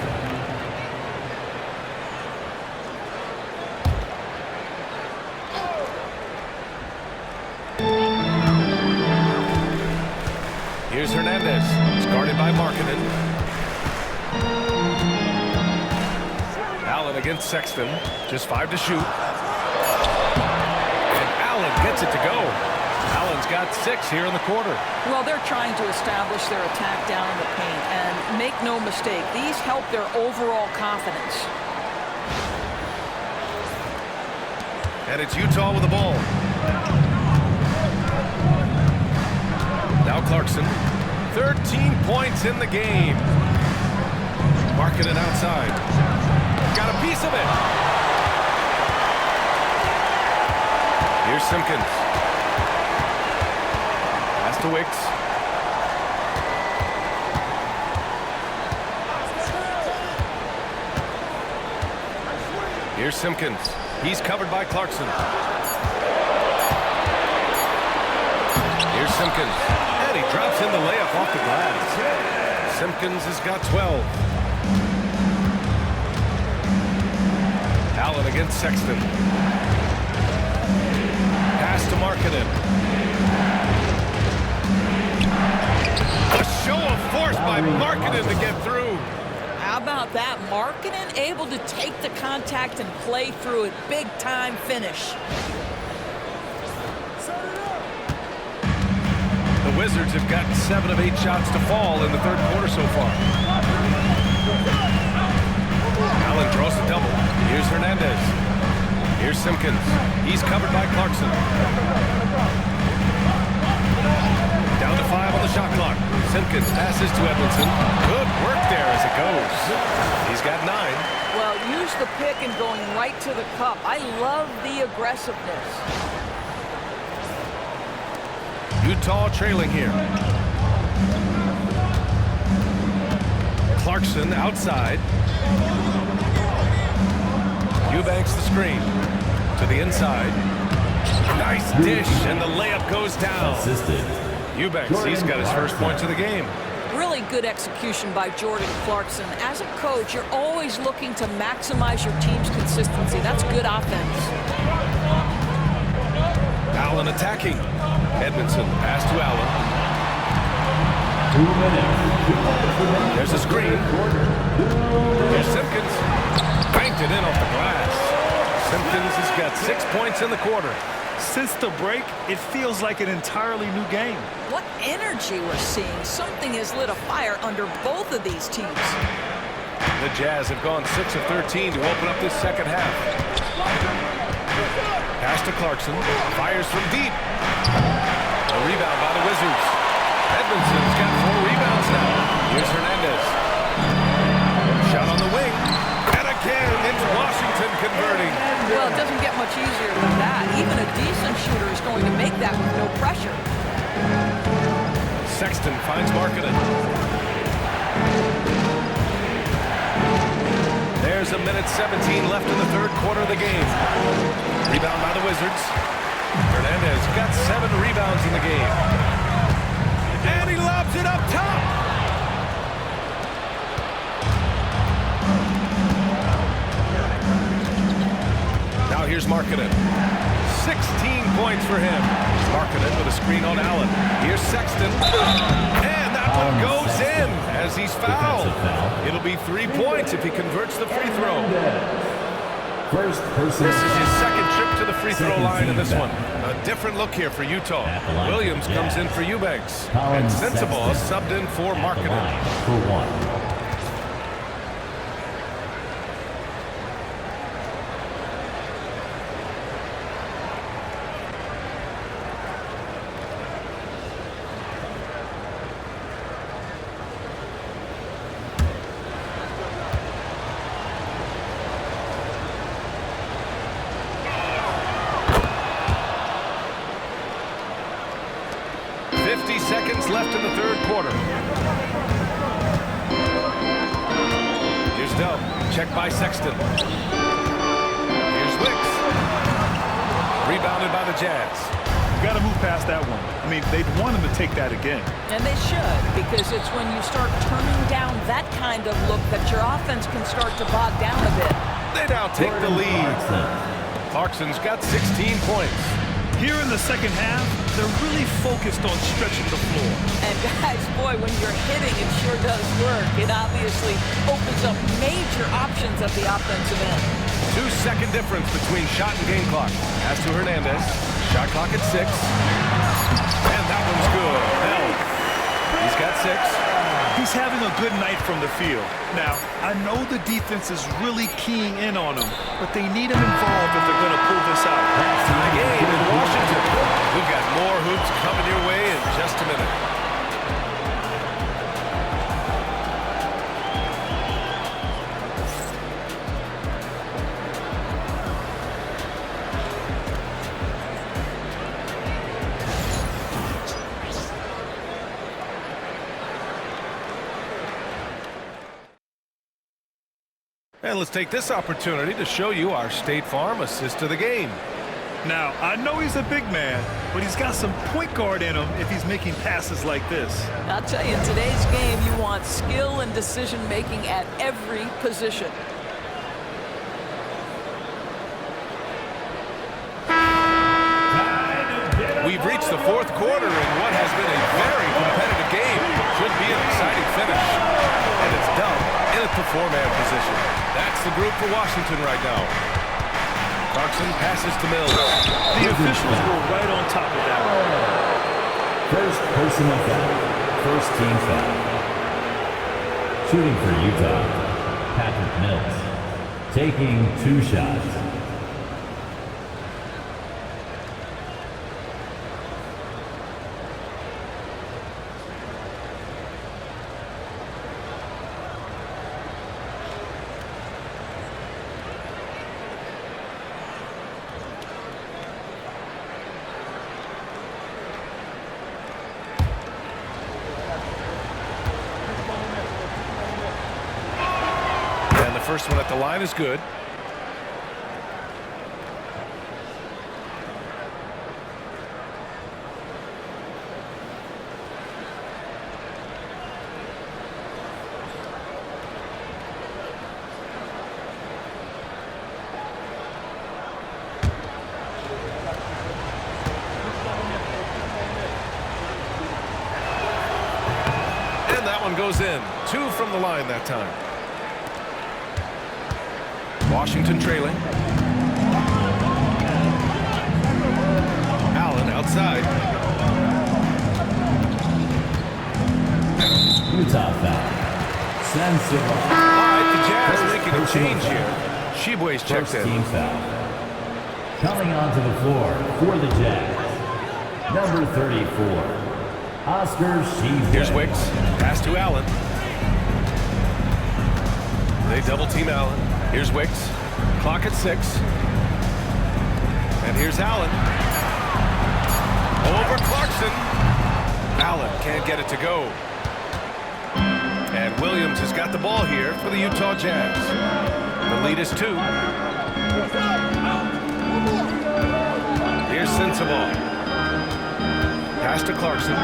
Here's Hernandez. It's guarded by Markkanen. Allen against Sexton. Just 5 to shoot. And Allen gets it to go. Allen's got 6 here in the quarter. Well, they're trying to establish their attack down in the paint. And make no mistake, these help their overall confidence. And it's Utah with the ball. Now Clarkson. 13 points in the game. Markkanen outside. Got a piece of it. Here's Simpkins. Pass to Wicks. Here's Simpkins. He's covered by Clarkson. Here's Simpkins. And he drops in the layup off the glass. Simpkins has got 12. Allen against Sexton. Pass to Markkanen. A show of force by Markkanen to get through. How about that? Markkanen able to take the contact and play through it. Big time finish. The Wizards have gotten 7 of 8 shots to fall in the third quarter so far. Allen draws the double. Here's Hernandez. Here's Simpkins. He's covered by Clarkson. Down to 5 on the shot clock. Simpkins passes to Edmondson. Good work there as it goes. He's got 9. Well, use the pick and going right to the cup. I love the aggressiveness. Utah trailing here. Clarkson outside. Eubanks the screen. To the inside. Nice dish, and the layup goes down. Eubanks, he's got his first points of the game. Really good execution by Jordan Clarkson. As a coach, you're always looking to maximize your team's consistency. That's good offense. Allen attacking. Edmondson, pass to Allen. 2 minutes. There's a screen. Here's Simpkins. Banked it in off the glass. Simpkins has got 6 points in the quarter. Since the break, it feels like an entirely new game. What energy we're seeing. Something has lit a fire under both of these teams. The Jazz have gone 6 of 13 to open up this second half. Pass to Clarkson. Fires from deep. A rebound by the Wizards. Edmondson's got 4 rebounds now. Here's Hernandez. Shot on the wing. And again, it's Washington converting. Well, it doesn't get much easier than that. Even a decent shooter is going to make that with no pressure. Sexton finds Markkanen. There's a minute 17 left in the third quarter of the game. Rebound by the Wizards. Hernandez got 7 rebounds in the game. And he lobs it up top. Now here's Markkanen. 16 points for him. Markkanen with a screen on Allen. Here's Sexton. And that one goes in as he's fouled. It'll be 3 points if he converts the free throw. First person. This is his second trip to the free throw line in this one. A different look here for Utah. Williams comes in for Eubanks. And Sensabaugh subbed in for Markkanen. For 1. minutes left in the third quarter. Here's Dub. Checked by Sexton. Here's Wicks. Rebounded by the Jazz. Got to move past that one. I mean, they'd want him to take that again. And they should, because it's when you start turning down that kind of look that your offense can start to bog down a bit. They now take the lead. Clarkson's got 16 points. Here in the second half, they're really focused on stretching the floor. And guys, boy, when you're hitting, it sure does work. It obviously opens up major options at the offensive end. 2-second difference between shot and game clock. Pass to Hernandez. Shot clock at 6. And that one's good. Held. He's got 6. He's having a good night from the field. Now, I know the defense is really keying in on him, but they need him involved if they're going to pull this out. Tie game in Washington. We've got more hoops coming your way in just a minute. And let's take this opportunity to show you our State Farm assist of the game. Now, I know he's a big man, but he's got some point guard in him if he's making passes like this. I'll tell you, in today's game, you want skill and decision-making at every position. We've reached the fourth quarter in what has been a very competitive game. Should be an exciting finish. And it's done in a 4-man position. That's the group for Washington right now. Clarkson passes to Mills. The officials were right on top of that. First personal foul. First team foul. Shooting for Utah, Patrick Mills. Taking 2 shots. First one at the line is good. And that one goes in. 2 from the line that time. Washington trailing. Allen outside. Utah foul. Sensible. All right, the Jazz making a change here. Sheboy's checked in. Team foul. Coming onto the floor for the Jazz. Number 34. Oscar Sheboy. Here's Wicks. Pass to Allen. They double team Allen. Here's Wicks. Clock at 6. And here's Allen. Over Clarkson. Allen can't get it to go. And Williams has got the ball here for the Utah Jazz. The lead is 2. Here's Sensabaugh. Pass to Clarkson.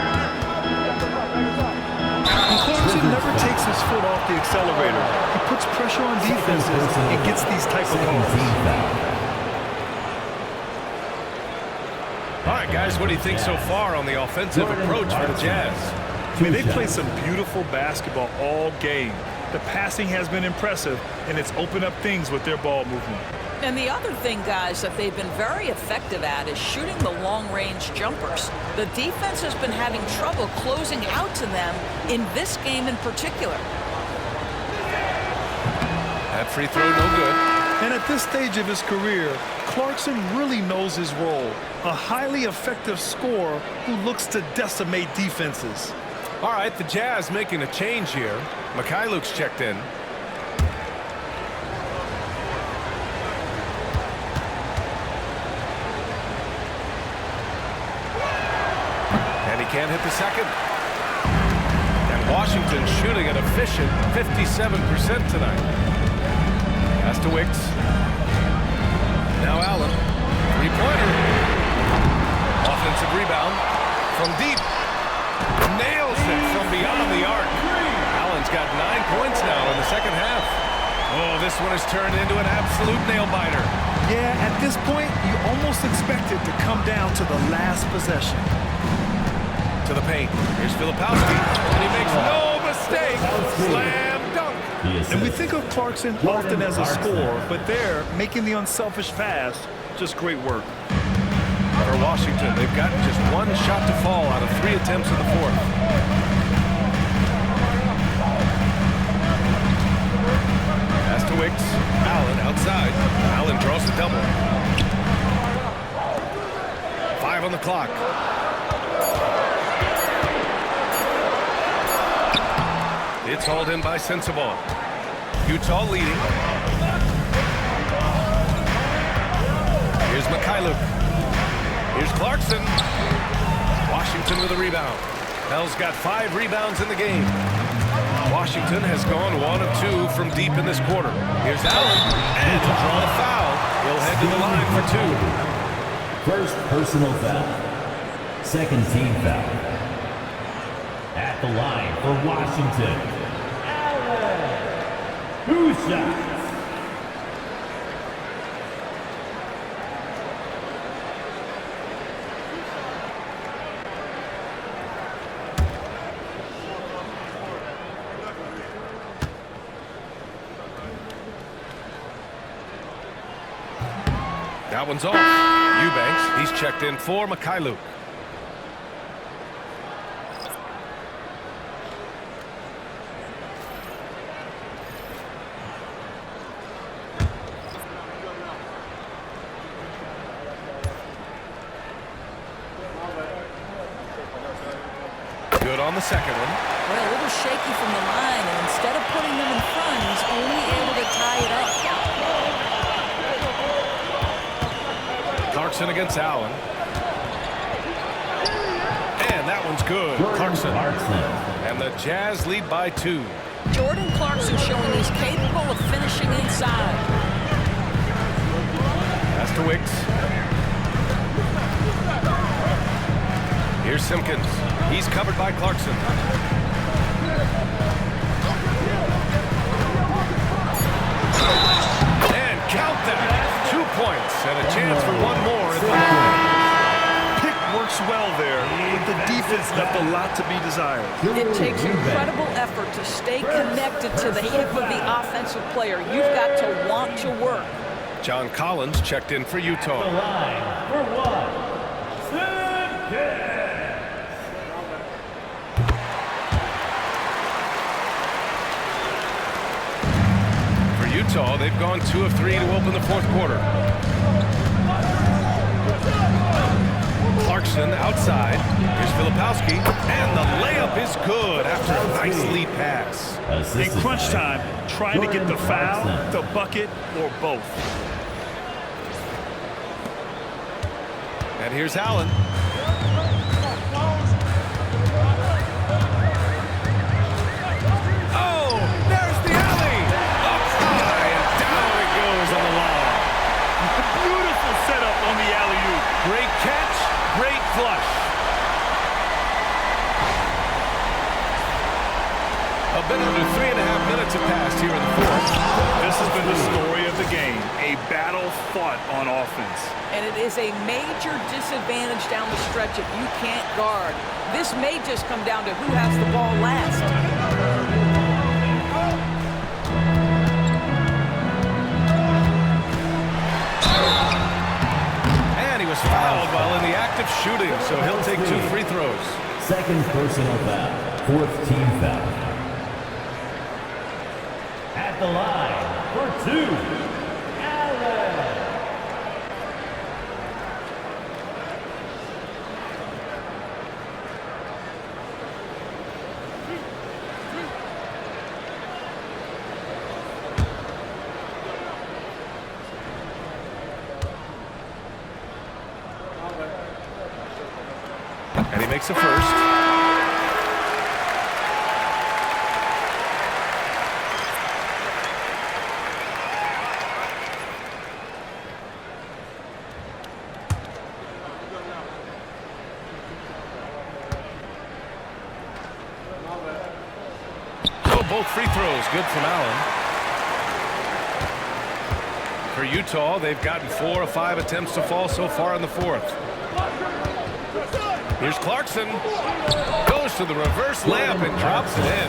And Clarkson never takes his foot off the accelerator. He puts pressure on defenses and gets these type of calls. All right, guys, what do you think so far on the offensive approach for the Jazz? I mean, they played some beautiful basketball all game. The passing has been impressive, and it's opened up things with their ball movement. And the other thing, guys, that they've been very effective at is shooting the long-range jumpers. The defense has been having trouble closing out to them in this game in particular. That free throw no good. And at this stage of his career, Clarkson really knows his role. A highly effective scorer who looks to decimate defenses. All right, the Jazz making a change here. Mikhailuk's checked in. And he can't hit the second. Washington shooting an efficient 57% tonight. Pass to Wicks. Now Allen. Three-pointer. Offensive rebound from deep. Nails it from beyond the arc. Allen's got 9 points now in the second half. Oh, this one has turned into an absolute nail-biter. Yeah, at this point, you almost expect it to come down to the last possession. To the paint. Here's Filipowski, and he makes no mistake. Slam dunk. And we think of Clarkson often as a scorer, but there, making the unselfish pass, just great work. For Washington, they've gotten just one shot to fall out of 3 attempts in the fourth. Pass to Wicks. Allen outside. Allen draws the double. 5 on the clock. It's hauled in by Sensabaugh. Utah leading. Here's Mikhailuk. Here's Clarkson. Washington with a rebound. Bell's got 5 rebounds in the game. Washington has gone 1 of 2 from deep in this quarter. Here's Allen, and he'll draw a foul. He'll head to the line for 2. First personal foul. Second team foul. At the line for Washington, Allen. 2 shots. That one's off. Eubanks, he's checked in for Mikhailuk. Good on the second one. Well, a little shaky from the line, and instead of putting them in front, he's only able to tie it up. Clarkson against Allen. And that one's good. Clarkson. And the Jazz lead by 2. Jordan Clarkson showing he's capable of finishing inside. Pass to Wicks. Here's Simpkins. He's covered by Clarkson. And count that. 2 points and a chance for one more at the line. Pick works well there, but the defense left a lot to be desired. It takes incredible effort to stay connected to the hip of the offensive player. You've got to want to work. John Collins checked in for Utah. The line for 1. Simpkins. Utah, they've gone 2 of 3 to open the fourth quarter. Clarkson outside. Here's Filipowski, and the layup is good after a nice lead pass. In crunch time, trying to get the foul, the bucket, or both. And here's Allen. Great catch, great flush. A bit under 3.5 minutes have passed here in the fourth. This has been the story of the game, a battle fought on offense. And it is a major disadvantage down the stretch if you can't guard. This may just come down to who has the ball last. Fouled while in the act of shooting, so he'll take 2 free throws. Second personal foul. 4th team foul. At the line for 2, Allen. And he makes a first. both free throws. Good from Allen. For Utah, they've gotten 4 of 5 attempts to fall so far in the fourth. Here's Clarkson. Goes to the reverse layup and drops it in.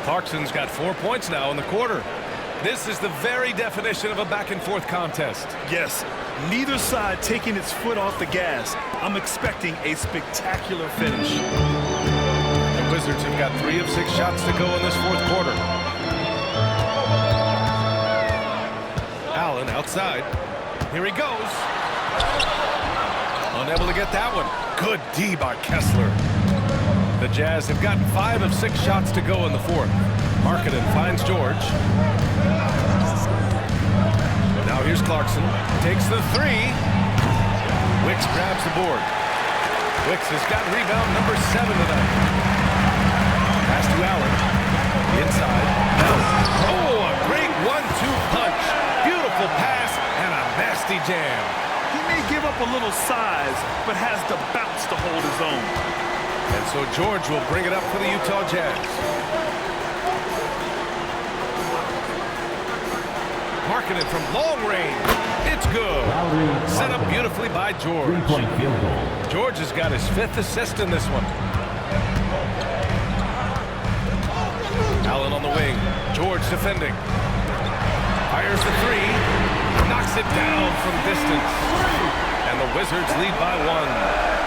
Clarkson's got 4 points now in the quarter. This is the very definition of a back-and-forth contest. Yes, neither side taking its foot off the gas. I'm expecting a spectacular finish. The Wizards have got 3 of 6 shots to go in this fourth quarter. Allen outside. Here he goes. Unable to get that one. Good D by Kessler. The Jazz have gotten 5 of 6 shots to go in the fourth. Markkanen finds George. Now here's Clarkson. Takes the 3. Wicks grabs the board. Wicks has got rebound number 7 tonight. Pass to Allen. Inside. Oh, a great 1-2 punch. Beautiful pass and a nasty jam. He may give up a little size, but has the bounce to hold his own. And so George will bring it up for the Utah Jazz. Markkanen from long range. It's good. Set up beautifully by George. 3-point field goal. George has got his 5th assist in this one. Allen on the wing. George defending. Fires the 3. Knocks it down from distance. And the Wizards lead by 1.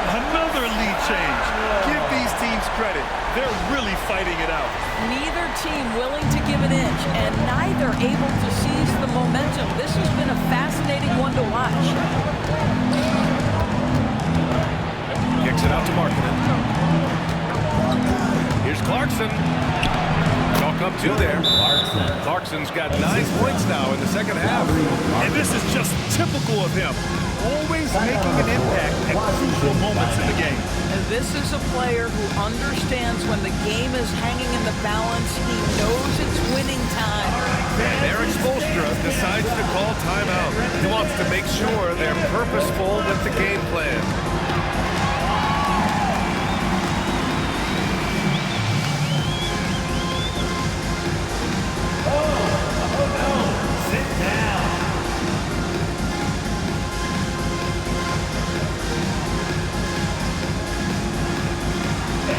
Another lead change. Give these teams credit. They're really fighting it out. Neither team willing to give an inch, and neither able to seize the momentum. This has been a fascinating one to watch. Kicks it out to Markkanen. Here's Clarkson. Chalk up 2 there. Clarkson's got 9 points now in the second half. And this is just typical of him. Always making an impact at crucial moments in the game. And this is a player who understands when the game is hanging in the balance. He knows it's winning time. And Eric Spoelstra decides to call timeout. He wants to make sure they're purposeful with the game plan.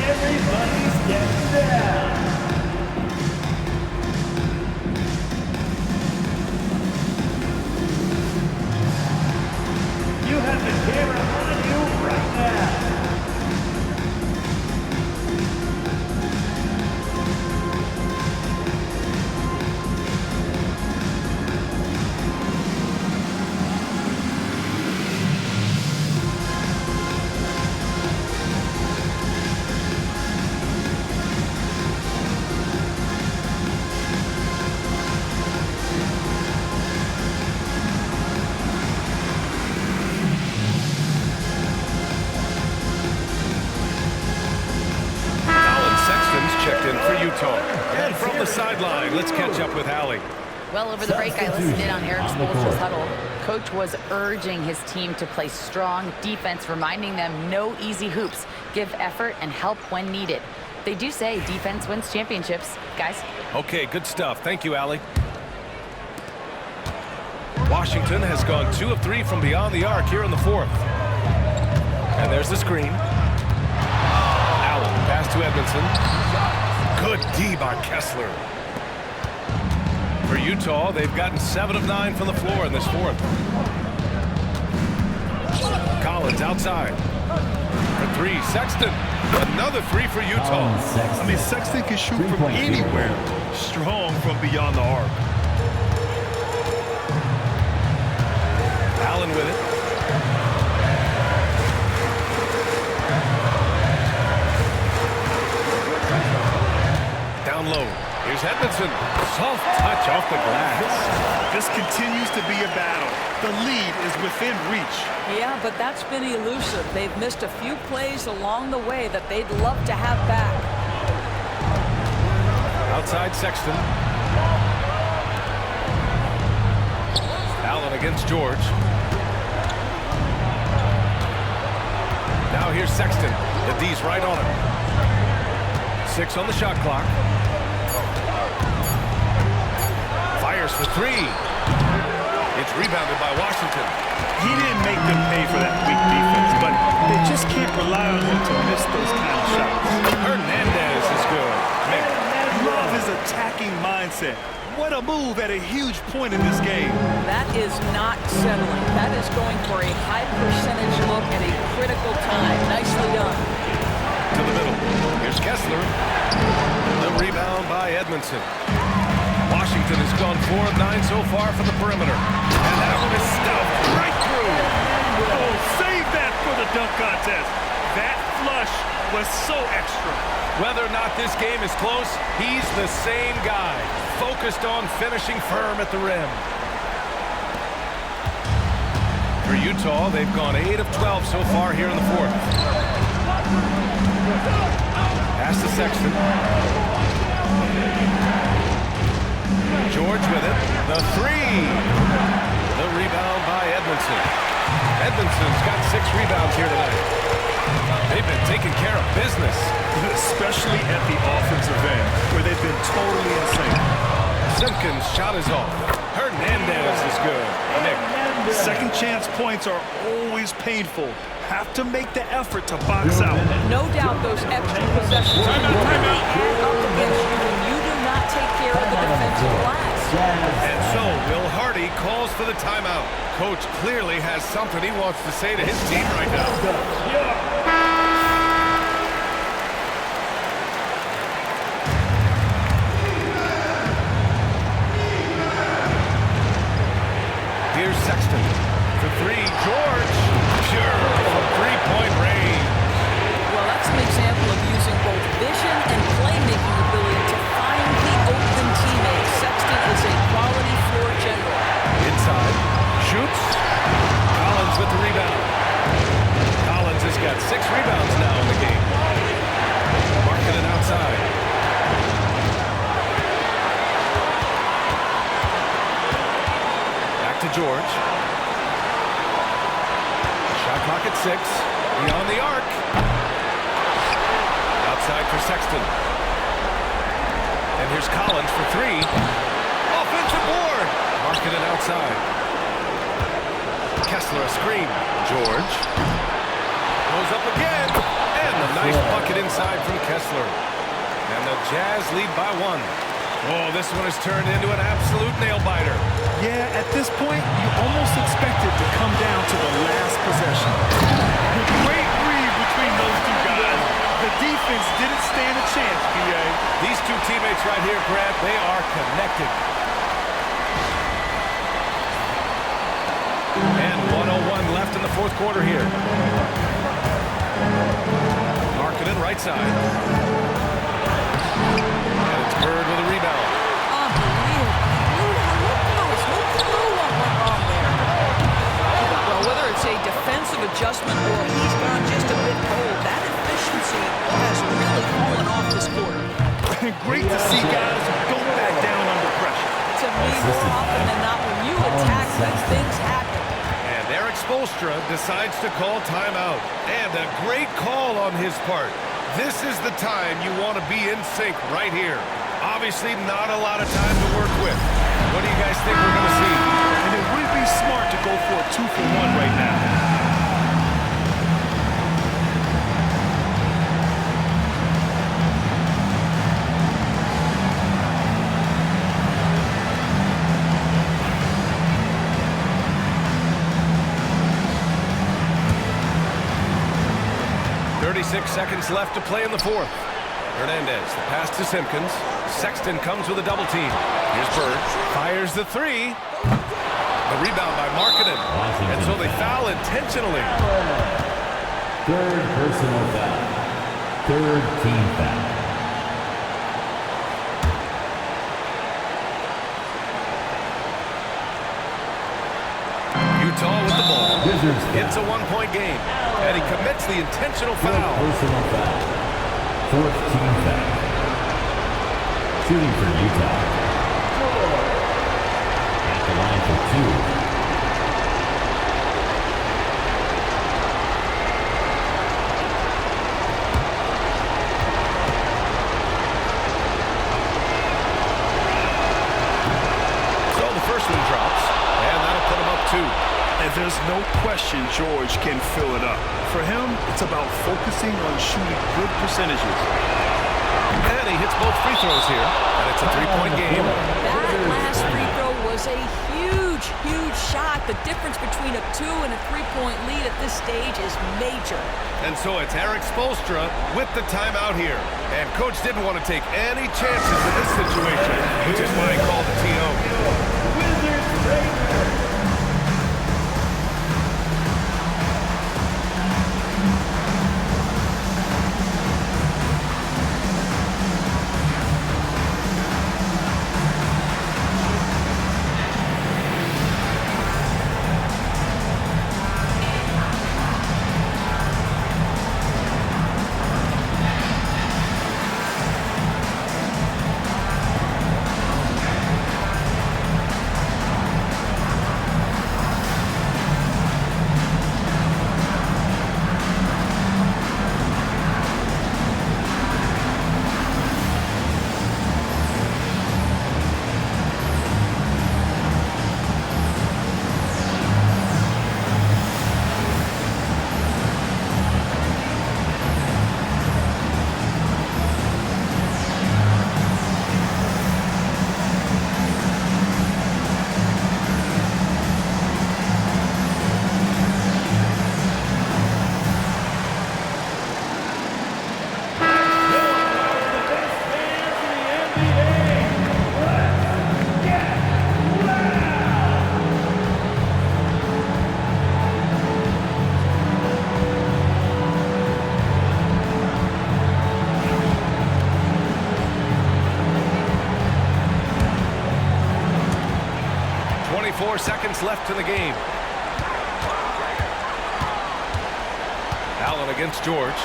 Everybody's getting down. You have the camera on you right now. And from the sideline, let's catch up with Allie. Well, over the break, I listened in on Eric Spoelstra's huddle. Coach was urging his team to play strong defense, reminding them no easy hoops, give effort, and help when needed. They do say defense wins championships, guys. Okay, good stuff. Thank you, Allie. Washington has gone 2 of 3 from beyond the arc here in the fourth. And there's the screen. Allen, pass to Edmondson. Good D by Kessler. For Utah, they've gotten 7 of 9 from the floor in this fourth. Collins outside. For 3, Sexton. Another 3 for Utah. I mean, Sexton can shoot from anywhere. Strong from beyond the arc. Allen with it. Down low. Here's Edmondson. Soft touch off the glass. This continues to be a battle. The lead is within reach. Yeah, but that's been elusive. They've missed a few plays along the way that they'd love to have back. Outside Sexton. Allen against George. Now here's Sexton. The D's right on him. 6 on the shot clock. Fires for three. It's rebounded by Washington. He didn't make them pay for that weak defense, but they just can't rely on him to miss those kind of shots. Hernandez is good. Nick. Love his attacking mindset. What a move at a huge point in this game. That is not settling. That is going for a high percentage look at a critical time. Nicely done. To the middle. Here's Kessler. The rebound by Edmondson. Washington has gone 4 of 9 so far from the perimeter. And that one is stuffed right through. Oh, save that for the dunk contest. That flush was so extra. Whether or not this game is close, he's the same guy, focused on finishing firm at the rim. For Utah, they've gone 8 of 12 so far here in the fourth. Pass to Sexton. George with it. The three. The rebound by Edmondson. Edmondson's got 6 rebounds here tonight. They've been taking care of business. Especially at the offensive end, where they've been totally insane. Simpkins' shot is off. Hernandez is good. Nick. Second chance points are always painful. Have to make the effort to box out. No doubt those extra possessions are going to add up against you when you do not take care of the defensive glass. And so Will Hardy calls for the timeout. Coach clearly has something he wants to say to his team right now. Here's Sexton. For three, George. Pure from three-point range. Well, that's an example of using both vision and playmaking ability to find the open teammate. Sexton is a quality floor general. Inside. Shoots. Collins with the rebound. Collins has got 6 rebounds now in the game. Marking it outside. Back to George. Shot clock at 6. Beyond the arc. Outside for Sexton. And here's Collins for 3. Offensive board. Marking it outside. Kessler a screen. George. Goes up again. And a nice bucket inside from Kessler. And the Jazz lead by 1. Oh, this one has turned into an absolute nail-biter. Yeah, at this point, you almost expect it to come down to the last possession. Great read between those two guys. The defense didn't stand a chance, B.A. These two teammates right here, Brad, they are connected. And 1:01 left in the fourth quarter here. Markkanen right side. And it's Bird with a rebound. Well, whether it's a defensive adjustment or he's gone just a bit cold, that efficiency has really fallen off this quarter. Great to see guys who don't back down under pressure. To me, more often than not, when you attack, good things happen. And Eric Spoelstra decides to call timeout. And a great call on his part. This is the time you want to be in sync right here. Obviously, not a lot of time to work with. What do you guys think we're going to see? And it would be smart to go for a 2-for-1 right now. 36 seconds left to play in the fourth. Hernandez, the pass to Simpkins. Sexton comes with a double team. Here's Bird, fires the 3. The rebound by Markkanen. And so they foul intentionally. Third personal foul. Third team foul. Utah with the ball. Wizards foul. It's a 1-point game. And he commits the intentional foul. Personal foul. Fourth team foul. Shooting for Utah. At the line for 2. There's no question George can fill it up. For him, it's about focusing on shooting good percentages. And he hits both free throws here, and it's a three-point game. That last free throw was a huge, huge shot. The difference between a 2 and a 3-point lead at this stage is major. And so it's Eric Spoelstra with the timeout here. And Coach didn't want to take any chances in this situation, which is why he called the TO. Wizards break. 4 seconds left in the game. Allen against George.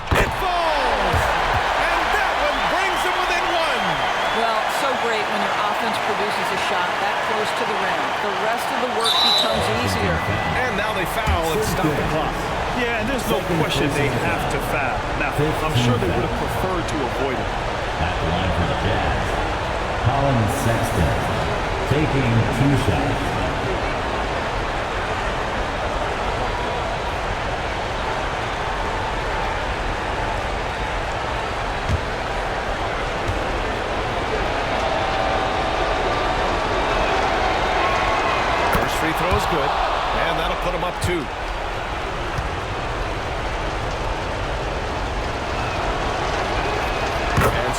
It falls! And that one brings him within one. Well, so great when your offense produces a shot that close to the rim. The rest of the work becomes easier. And now they foul and stop the clock. Yeah, and there's no question they have to foul. Now, I'm sure they would have preferred to avoid it. At the line for the Jazz, Colin Sexton taking 2 shots. First free throw is good, and that'll put him up 2.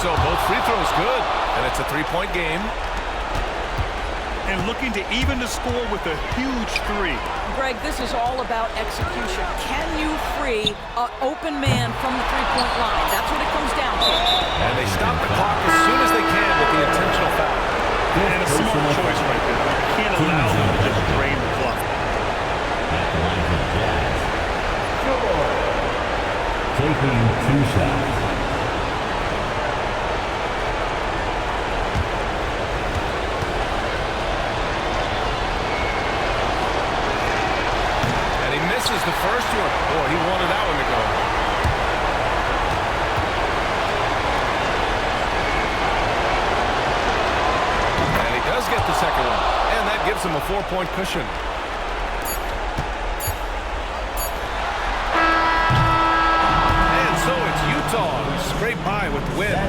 So both free throws good, and it's a 3-point game. And looking to even the score with a huge 3. Greg, this is all about execution. Can you free an open man from the 3-point line? That's what it comes down to. And they stop the clock as soon as they can with the intentional foul. And a smart choice right there. You can't allow them to just drain the clock. At the line for the Jazz, taking 2 shots. Misses the first one. Boy, he wanted that one to go. And he does get the second one. And that gives him a 4-point cushion. And so it's Utah who scraped by with the win.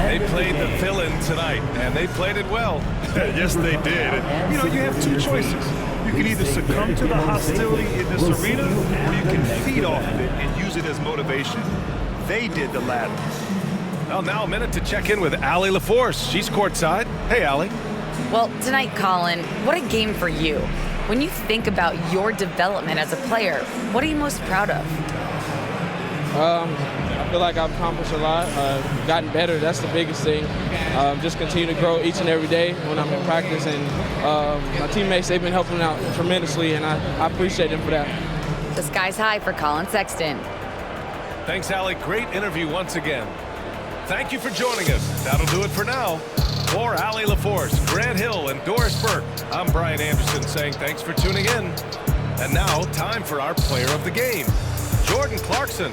They played the villain tonight, and they played it well. Yes, they did. And, you have 2 choices. You can either succumb to the hostility in this arena, or you can feed off of it and use it as motivation. They did the latter. Well, now a minute to check in with Allie LaForce. She's courtside. Hey, Allie. Well, tonight, Colin, what a game for you. When you think about your development as a player, what are you most proud of? I feel like I've accomplished a lot, gotten better. That's the biggest thing. Just continue to grow each and every day when I'm in practice. And my teammates, they've been helping out tremendously, and I appreciate them for that. The sky's high for Colin Sexton. Thanks, Allie. Great interview once again. Thank you for joining us. That'll do it for now. For Allie LaForce, Grant Hill, and Doris Burke, I'm Brian Anderson saying thanks for tuning in. And now, time for our player of the game, Jordan Clarkson.